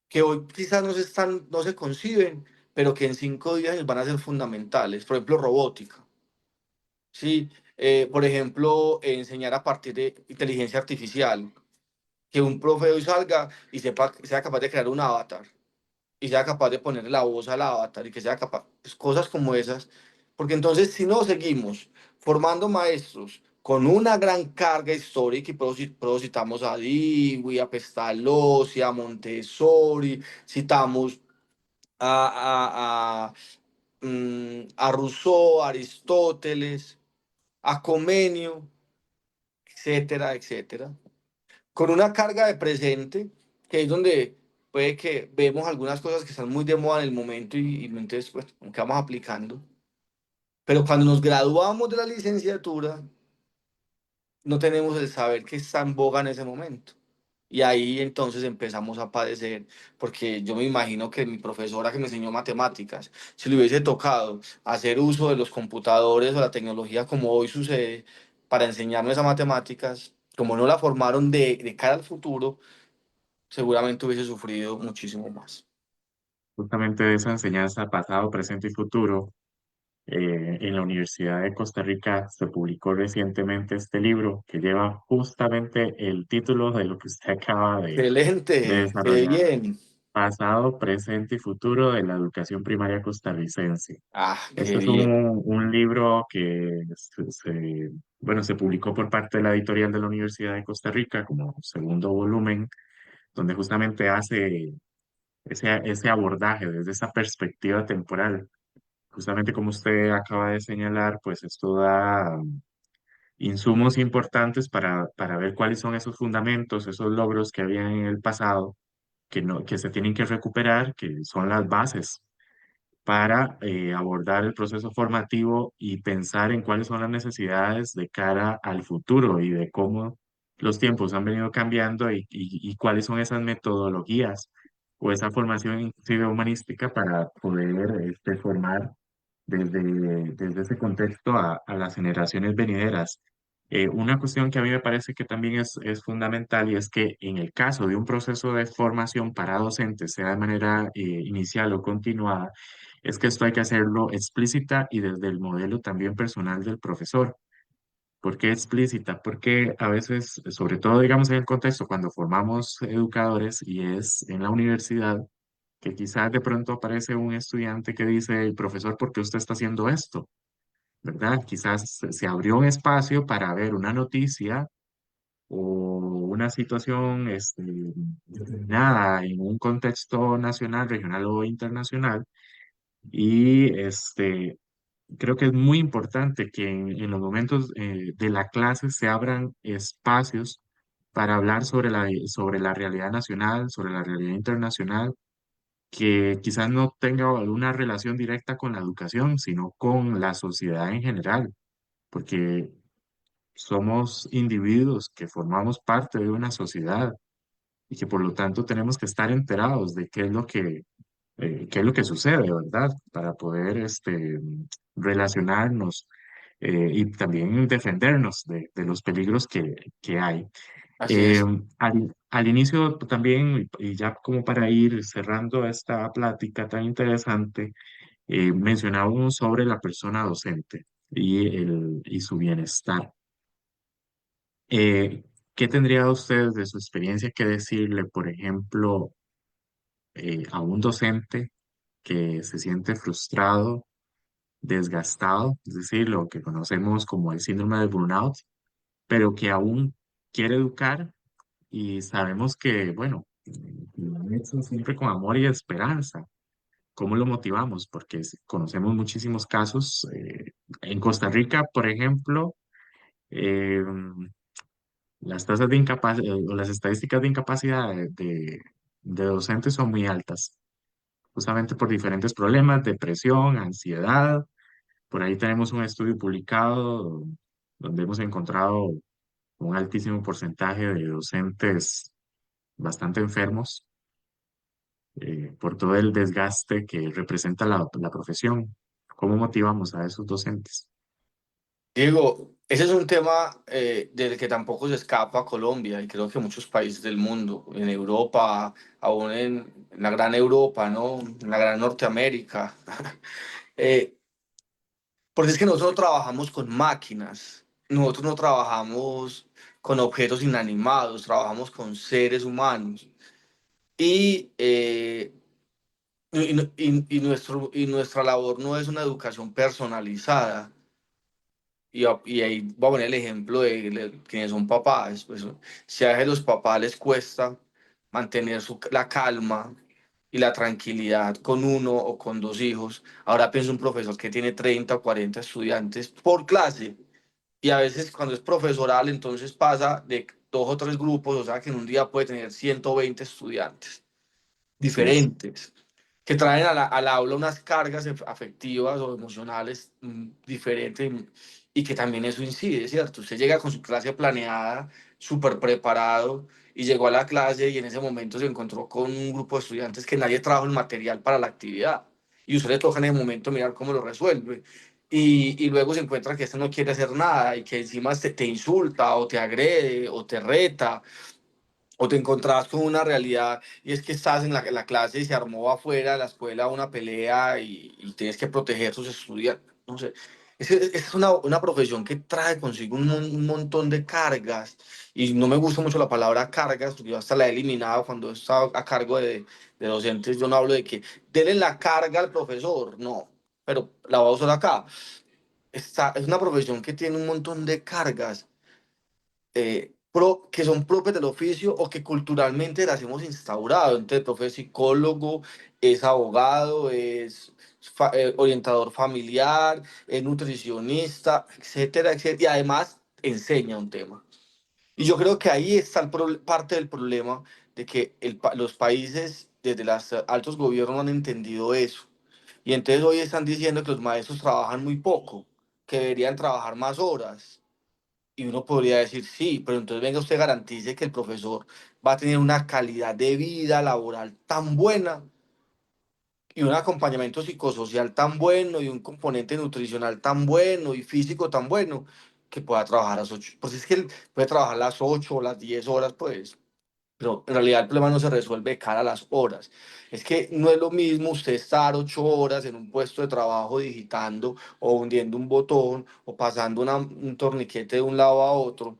que hoy quizás no se conciben, pero que en 5 días van a ser fundamentales. Por ejemplo, robótica. Sí, por ejemplo, enseñar a partir de inteligencia artificial, que un profe hoy salga y sea capaz de crear un avatar y sea capaz de ponerle la voz al avatar y que sea capaz, pues, cosas como esas, porque entonces si no seguimos formando maestros con una gran carga histórica, y por eso citamos a Dewey, a Pestalozzi, a Montessori, citamos a Rousseau, a Aristóteles, a Comenio, etcétera, etcétera, con una carga de presente, que es donde puede que vemos algunas cosas que están muy de moda en el momento y entonces pues como que vamos aplicando. Pero cuando nos graduamos de la licenciatura, no tenemos el saber que está en boga en ese momento. Y ahí entonces empezamos a padecer, porque yo me imagino que mi profesora que me enseñó matemáticas, si le hubiese tocado hacer uso de los computadores o la tecnología como hoy sucede para enseñarnos esas matemáticas, como no la formaron de cara al futuro, seguramente hubiese sufrido muchísimo más. Justamente de esa enseñanza pasado, presente y futuro, en la Universidad de Costa Rica se publicó recientemente este libro que lleva justamente el título de lo que usted acaba de Excelente, qué desarrollar, bien. pasado, presente y futuro de la educación primaria costarricense. Ah, qué Este es bien. un libro que bueno, se publicó por parte de la editorial de la Universidad de Costa Rica como segundo volumen, donde justamente hace ese abordaje desde esa perspectiva temporal. Justamente como usted acaba de señalar, pues esto da insumos importantes para ver cuáles son esos fundamentos, esos logros que habían en el pasado, que, no, que se tienen que recuperar, que son las bases para abordar el proceso formativo y pensar en cuáles son las necesidades de cara al futuro y de cómo los tiempos han venido cambiando y cuáles son esas metodologías o esa formación inclusive humanística para poder formar desde ese contexto a las generaciones venideras. Una cuestión que a mí me parece que también es fundamental y es que en el caso de un proceso de formación para docentes, sea de manera inicial o continuada, es que esto hay que hacerlo explícita y desde el modelo también personal del profesor. ¿Por qué explícita? Porque a veces, sobre todo digamos en el contexto cuando formamos educadores y es en la universidad, que quizás de pronto aparece un estudiante que dice, el profesor, ¿por qué usted está haciendo esto? ¿Verdad? Quizás se abrió un espacio para ver una noticia o una situación determinada en un contexto nacional, regional o internacional. Y creo que es muy importante que en los momentos de la clase se abran espacios para hablar sobre la realidad nacional, sobre la realidad internacional, que quizás no tenga alguna relación directa con la educación, sino con la sociedad en general, porque somos individuos que formamos parte de una sociedad y que por lo tanto tenemos que estar enterados de qué es lo que sucede, ¿verdad? Para poder relacionarnos y también defendernos de los peligros que hay. Así Eh, es. al inicio también, y ya como para ir cerrando esta plática tan interesante, mencionábamos sobre la persona docente y su bienestar. ¿Qué tendría usted de su experiencia que decirle, por ejemplo, a un docente que se siente frustrado, desgastado, es decir, lo que conocemos como el síndrome de burnout, pero que aún quiere educar y sabemos que, bueno, eso siempre con amor y esperanza. ¿Cómo lo motivamos? Porque conocemos muchísimos casos. En Costa Rica, por ejemplo, eh, las tasas de incapacidad o las estadísticas de incapacidad de docentes son muy altas, justamente por diferentes problemas, depresión, ansiedad. Por ahí tenemos un estudio publicado donde hemos encontrado un altísimo porcentaje de docentes bastante enfermos por todo el desgaste que representa la profesión. ¿Cómo motivamos a esos docentes? Diego, ese es un tema del que tampoco se escapa a Colombia y creo que muchos países del mundo, en Europa, aún en la gran Europa, ¿no? En la gran Norteamérica. Eh, Porque es que nosotros no trabajamos con máquinas, nosotros no trabajamos con objetos inanimados, trabajamos con seres humanos. Y, y nuestra labor no es una educación personalizada. Y ahí voy a poner el ejemplo de quienes son papás. Pues, si a veces los papás les cuesta mantener la calma y la tranquilidad con uno o con dos hijos, ahora pienso un profesor que tiene 30 o 40 estudiantes por clase. Y a veces cuando es profesoral, entonces pasa de dos o tres grupos, o sea que en un día puede tener 120 estudiantes Así es. diferentes, que traen al aula unas cargas afectivas o emocionales diferentes y que también eso incide, ¿cierto? Usted llega con su clase planeada, súper preparado y llegó a la clase y en ese momento se encontró con un grupo de estudiantes que nadie trajo el material para la actividad y usted le toca en ese momento mirar cómo lo resuelve. Y luego se encuentra que este no quiere hacer nada y que encima te insulta o te agrede o te reta o te encontrabas con una realidad y es que estás en la clase y se armó afuera de la escuela una pelea y tienes que proteger a tus estudiantes. No sé, es una profesión que trae consigo un montón de cargas y no me gusta mucho la palabra cargas porque yo hasta la he eliminado cuando he estado a cargo de docentes. Yo no hablo de que denle la carga al profesor, no, pero la voy a usar acá. Es una profesión que tiene un montón de cargas que son propias del oficio o que culturalmente las hemos instaurado. Entonces, el profe es psicólogo, es abogado, es orientador familiar, es nutricionista, etcétera, etcétera. Y además enseña un tema. Y yo creo que ahí está parte del problema de que los países desde los altos gobiernos no han entendido eso. Y entonces hoy están diciendo que los maestros trabajan muy poco, que deberían trabajar más horas y uno podría decir, sí, pero entonces venga usted garantice que el profesor va a tener una calidad de vida laboral tan buena y un acompañamiento psicosocial tan bueno y un componente nutricional tan bueno y físico tan bueno que pueda trabajar a las 8. Pues es que él puede trabajar las 8 o las 10 horas, pues. Pero en realidad el problema no se resuelve de cara a las horas. Es que no es lo mismo usted estar 8 horas en un puesto de trabajo digitando o hundiendo un botón o pasando un torniquete de un lado a otro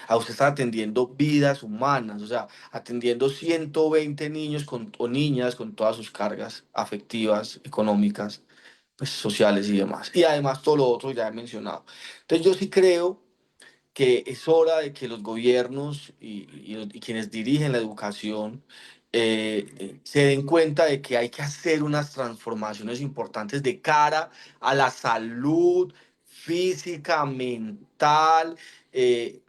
a usted estar atendiendo vidas humanas, o sea, atendiendo 120 niños o niñas con todas sus cargas afectivas, económicas, pues, sociales y demás. Y además todo lo otro ya he mencionado. Entonces yo sí creo que es hora de que los gobiernos y quienes dirigen la educación se den cuenta de que hay que hacer unas transformaciones importantes de cara a la salud física, mental, eh,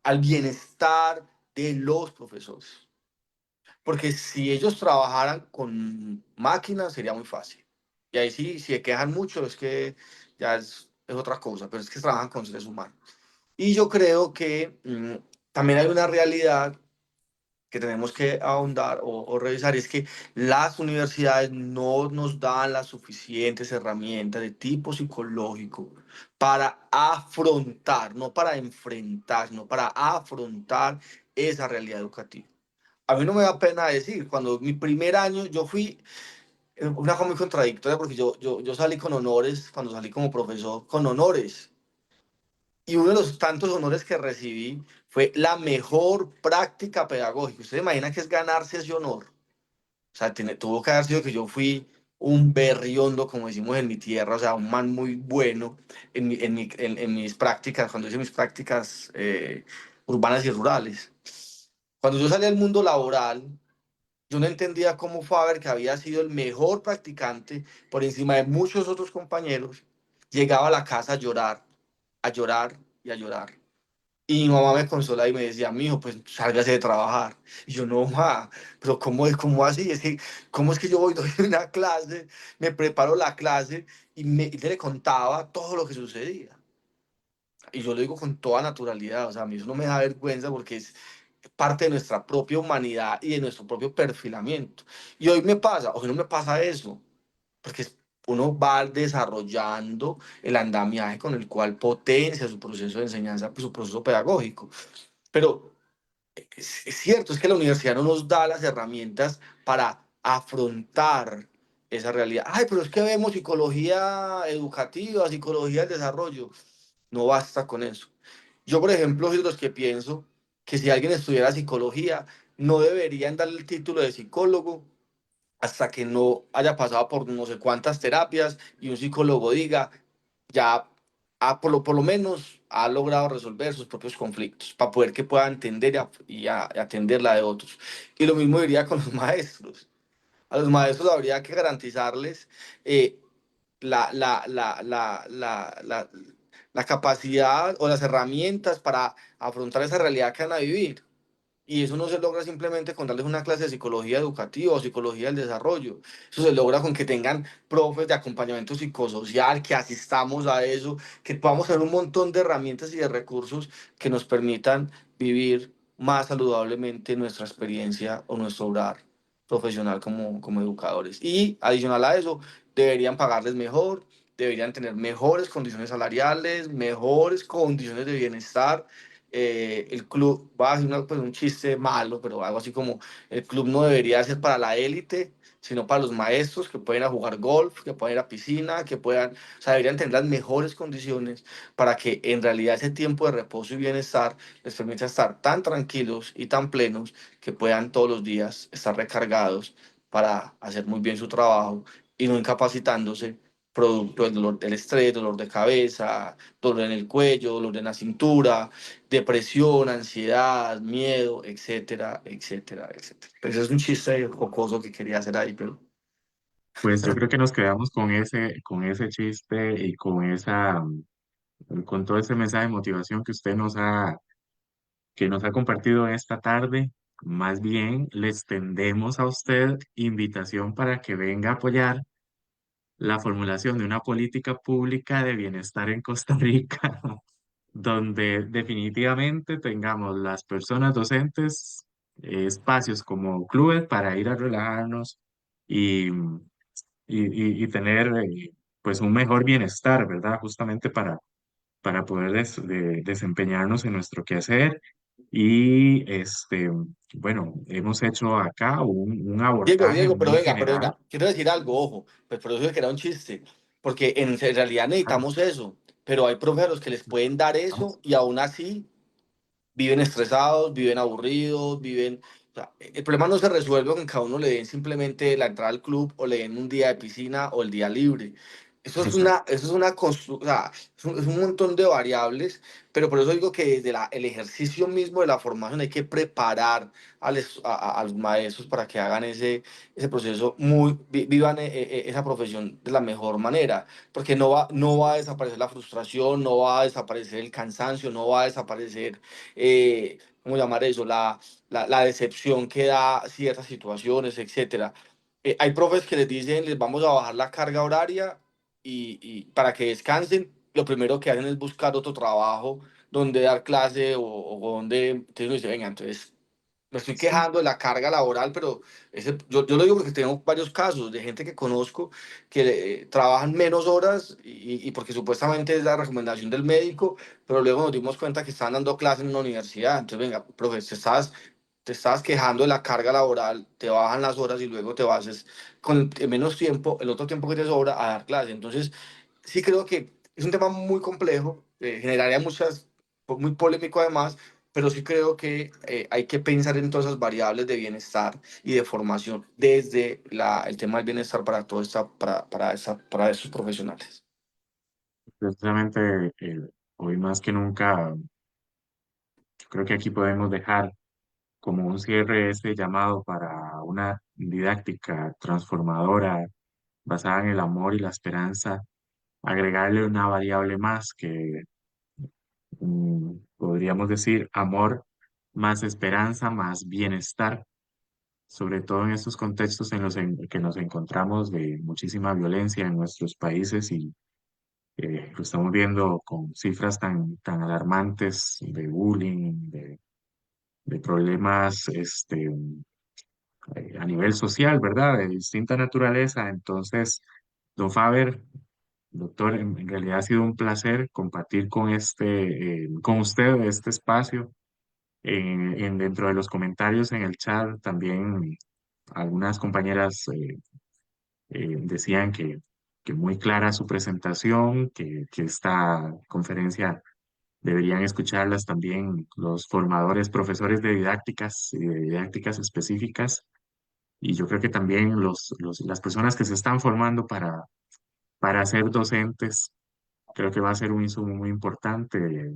al bienestar de los profesores. Porque si ellos trabajaran con máquinas sería muy fácil. Y ahí sí, si se quejan mucho es que ya es otra cosa, pero es que trabajan con seres humanos. Y yo creo que también hay una realidad que tenemos que ahondar o revisar, y es que las universidades no nos dan las suficientes herramientas de tipo psicológico para afrontar, no para enfrentar, sino para afrontar esa realidad educativa. A mí no me da pena decir, cuando mi primer año yo fui, una cosa muy contradictoria, porque yo salí con honores, cuando salí como profesor, con honores. Y uno de los tantos honores que recibí fue la mejor práctica pedagógica. ¿Usted se imagina que es ganarse ese honor? O sea, tuvo que haber sido que yo fui un berriondo, como decimos en mi tierra, o sea, un man muy bueno en mis prácticas, cuando hice mis prácticas urbanas y rurales. Cuando yo salí al mundo laboral, yo no entendía cómo Faber, que había sido el mejor practicante por encima de muchos otros compañeros, llegaba a la casa a llorar y a llorar. Y mi mamá me consola y me decía, mijo, pues sálgase de trabajar. Y yo, no, ma, pero ¿cómo así? Es que, ¿cómo es que yo voy, doy una clase, me preparo la clase y le contaba todo lo que sucedía? Y yo lo digo con toda naturalidad, o sea, a mí eso no me da vergüenza porque es parte de nuestra propia humanidad y de nuestro propio perfilamiento. Y hoy me pasa, hoy no me pasa eso, porque uno va desarrollando el andamiaje con el cual potencia su proceso de enseñanza, pues, su proceso pedagógico. Pero es cierto, es que la universidad no nos da las herramientas para afrontar esa realidad. Ay, pero es que vemos psicología educativa, psicología del desarrollo. No basta con eso. Yo, por ejemplo, soy de los que pienso que si alguien estudiara psicología, no deberían darle el título de psicólogo hasta que no haya pasado por no sé cuántas terapias y un psicólogo diga, ya por lo menos ha logrado resolver sus propios conflictos, para poder que pueda entender y atender la de otros. Y lo mismo diría con los maestros. A los maestros habría que garantizarles eh, la, la, la, la, la, la, la capacidad o las herramientas para afrontar esa realidad que van a vivir. Y eso no se logra simplemente con darles una clase de psicología educativa o psicología del desarrollo. Eso se logra con que tengan profes de acompañamiento psicosocial, que asistamos a eso, que podamos tener un montón de herramientas y de recursos que nos permitan vivir más saludablemente nuestra experiencia o nuestro obrar profesional como educadores. Y adicional a eso, deberían pagarles mejor, deberían tener mejores condiciones salariales, mejores condiciones de bienestar. El club, va a ser pues, un chiste malo, pero algo así como el club no debería ser para la élite, sino para los maestros que pueden ir a jugar golf, que pueden ir a piscina, que puedan, o sea, deberían tener las mejores condiciones para que en realidad ese tiempo de reposo y bienestar les permita estar tan tranquilos y tan plenos que puedan todos los días estar recargados para hacer muy bien su trabajo y no incapacitándose producto del dolor del estrés, dolor de cabeza, dolor en el cuello, dolor en la cintura, depresión, ansiedad, miedo, etcétera, etcétera, etcétera. Pues es un chiste jocoso que quería hacer ahí, pero Pues yo creo que nos quedamos con ese chiste y con todo ese mensaje de motivación que nos ha compartido esta tarde. Más bien, le extendemos a usted invitación para que venga a apoyar la formulación de una política pública de bienestar en Costa Rica, donde definitivamente tengamos las personas docentes espacios como clubes para ir a relajarnos y, y tener pues un mejor bienestar, ¿verdad? Justamente para poder desempeñarnos en nuestro quehacer. Y bueno, hemos hecho acá un abordaje Diego, muy pero general. venga, quiero decir algo, ojo, pues por eso es que era un chiste, porque en realidad Claro, necesitamos eso, pero hay profes a los que les pueden dar eso vamos. y aún así viven estresados, viven aburridos, viven... O sea, el problema no se resuelve con que a uno le den simplemente la entrada al club o le den un día de piscina o el día libre. Exacto. Eso es una o sea, es un montón de variables, pero por eso digo que desde el ejercicio mismo de la formación hay que preparar a los maestros para que hagan ese proceso, vivan esa profesión de la mejor manera, porque no va a desaparecer la frustración, no va a desaparecer el cansancio, no va a desaparecer ¿cómo llamar eso? La decepción que da ciertas situaciones, etcétera. Hay profes que les dicen, les vamos a bajar la carga horaria y para que descansen, lo primero que hacen es buscar otro trabajo donde dar clase o donde, entonces uno dice, venga, entonces me estoy Sí. quejando de la carga laboral, pero yo lo digo porque tengo varios casos de gente que conozco que trabajan menos horas y porque supuestamente es la recomendación del médico, pero luego nos dimos cuenta que estaban dando clases en una universidad. Entonces, venga, profe, te estás quejando de la carga laboral, te bajan las horas y luego te vas con menos tiempo, el otro tiempo que te sobra, a dar clase. Entonces, sí creo que es un tema muy complejo, generaría muy polémico además, pero sí creo que hay que pensar en todas esas variables de bienestar y de formación desde el tema del bienestar para para esos profesionales. Precisamente hoy más que nunca, yo creo que aquí podemos dejar como un cierre este llamado para una didáctica transformadora basada en el amor y la esperanza, agregarle una variable más que podríamos decir amor más esperanza más bienestar, sobre todo en estos contextos en los que nos encontramos de muchísima violencia en nuestros países y lo estamos viendo con cifras tan alarmantes de bullying, de problemas a nivel social, ¿verdad? De distinta naturaleza. Entonces, don Faber, doctor, en realidad ha sido un placer compartir con usted este espacio. Dentro de los comentarios en el chat también algunas compañeras decían que muy clara su presentación, que esta conferencia deberían escucharlas también los formadores, profesores de didácticas y de didácticas específicas. Y yo creo que también las personas que se están formando para ser docentes, creo que va a ser un insumo muy importante.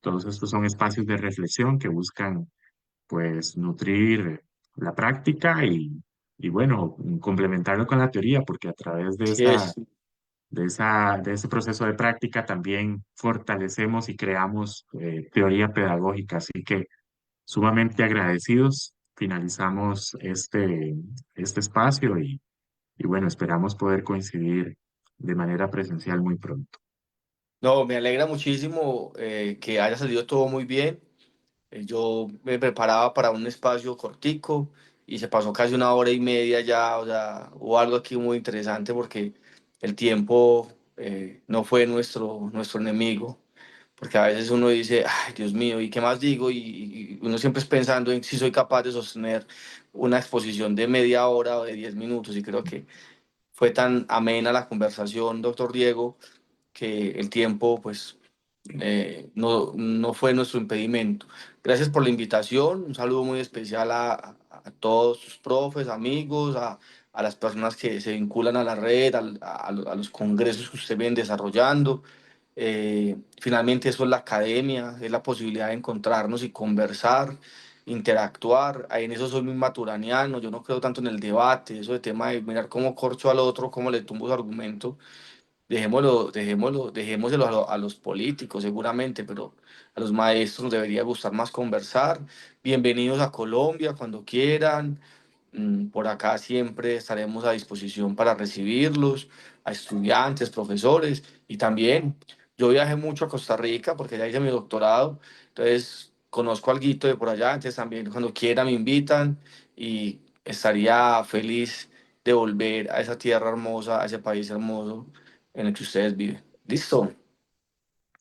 Todos estos son espacios de reflexión que buscan, pues, nutrir la práctica y bueno, complementarlo con la teoría, porque a través de Sí es. de ese proceso de práctica también fortalecemos y creamos teoría pedagógica. Así que sumamente agradecidos. Finalizamos este espacio y bueno, esperamos poder coincidir de manera presencial muy pronto. No, me alegra muchísimo que haya salido todo muy bien. Yo me preparaba para un espacio cortico y se pasó casi una hora y media ya, o sea, hubo algo aquí muy interesante porque el tiempo no fue nuestro enemigo, porque a veces uno dice, ay, Dios mío, ¿y qué más digo? Y uno siempre es pensando en si soy capaz de sostener una exposición de media hora o de 10 minutos, y creo que fue tan amena la conversación, doctor Diego, que el tiempo pues no fue nuestro impedimento. Gracias por la invitación, un saludo muy especial a todos sus profes, amigos, a las personas que se vinculan a la red, a los congresos que ustedes ven desarrollando. Finalmente eso es la academia, es la posibilidad de encontrarnos y conversar, interactuar. Ahí en eso soy muy maturaniano, yo no creo tanto en el debate, eso de tema de mirar cómo corcho al otro, cómo le tumbo su argumento. Dejémoselo a los políticos seguramente, pero a los maestros nos debería gustar más conversar. Bienvenidos a Colombia cuando quieran. Por acá siempre estaremos a disposición para recibirlos, a estudiantes, profesores y también yo viajé mucho a Costa Rica porque ya hice mi doctorado, entonces conozco alguito de por allá, entonces también cuando quiera me invitan y estaría feliz de volver a esa tierra hermosa, a ese país hermoso en el que ustedes viven. ¿Listo?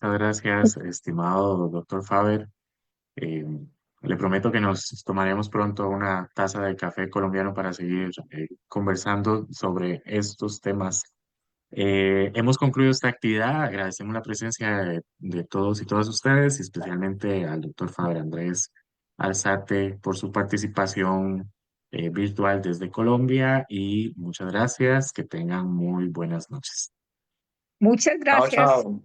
Muchas gracias, estimado doctor Faber. Eh, Le prometo que nos tomaremos pronto una taza de café colombiano para seguir conversando sobre estos temas. Hemos concluido esta actividad. Agradecemos la presencia de todos y todas ustedes, y especialmente al doctor Faber Andrés Alzate por su participación virtual desde Colombia. Y muchas gracias. Que tengan muy buenas noches. Muchas Chao, gracias. chao.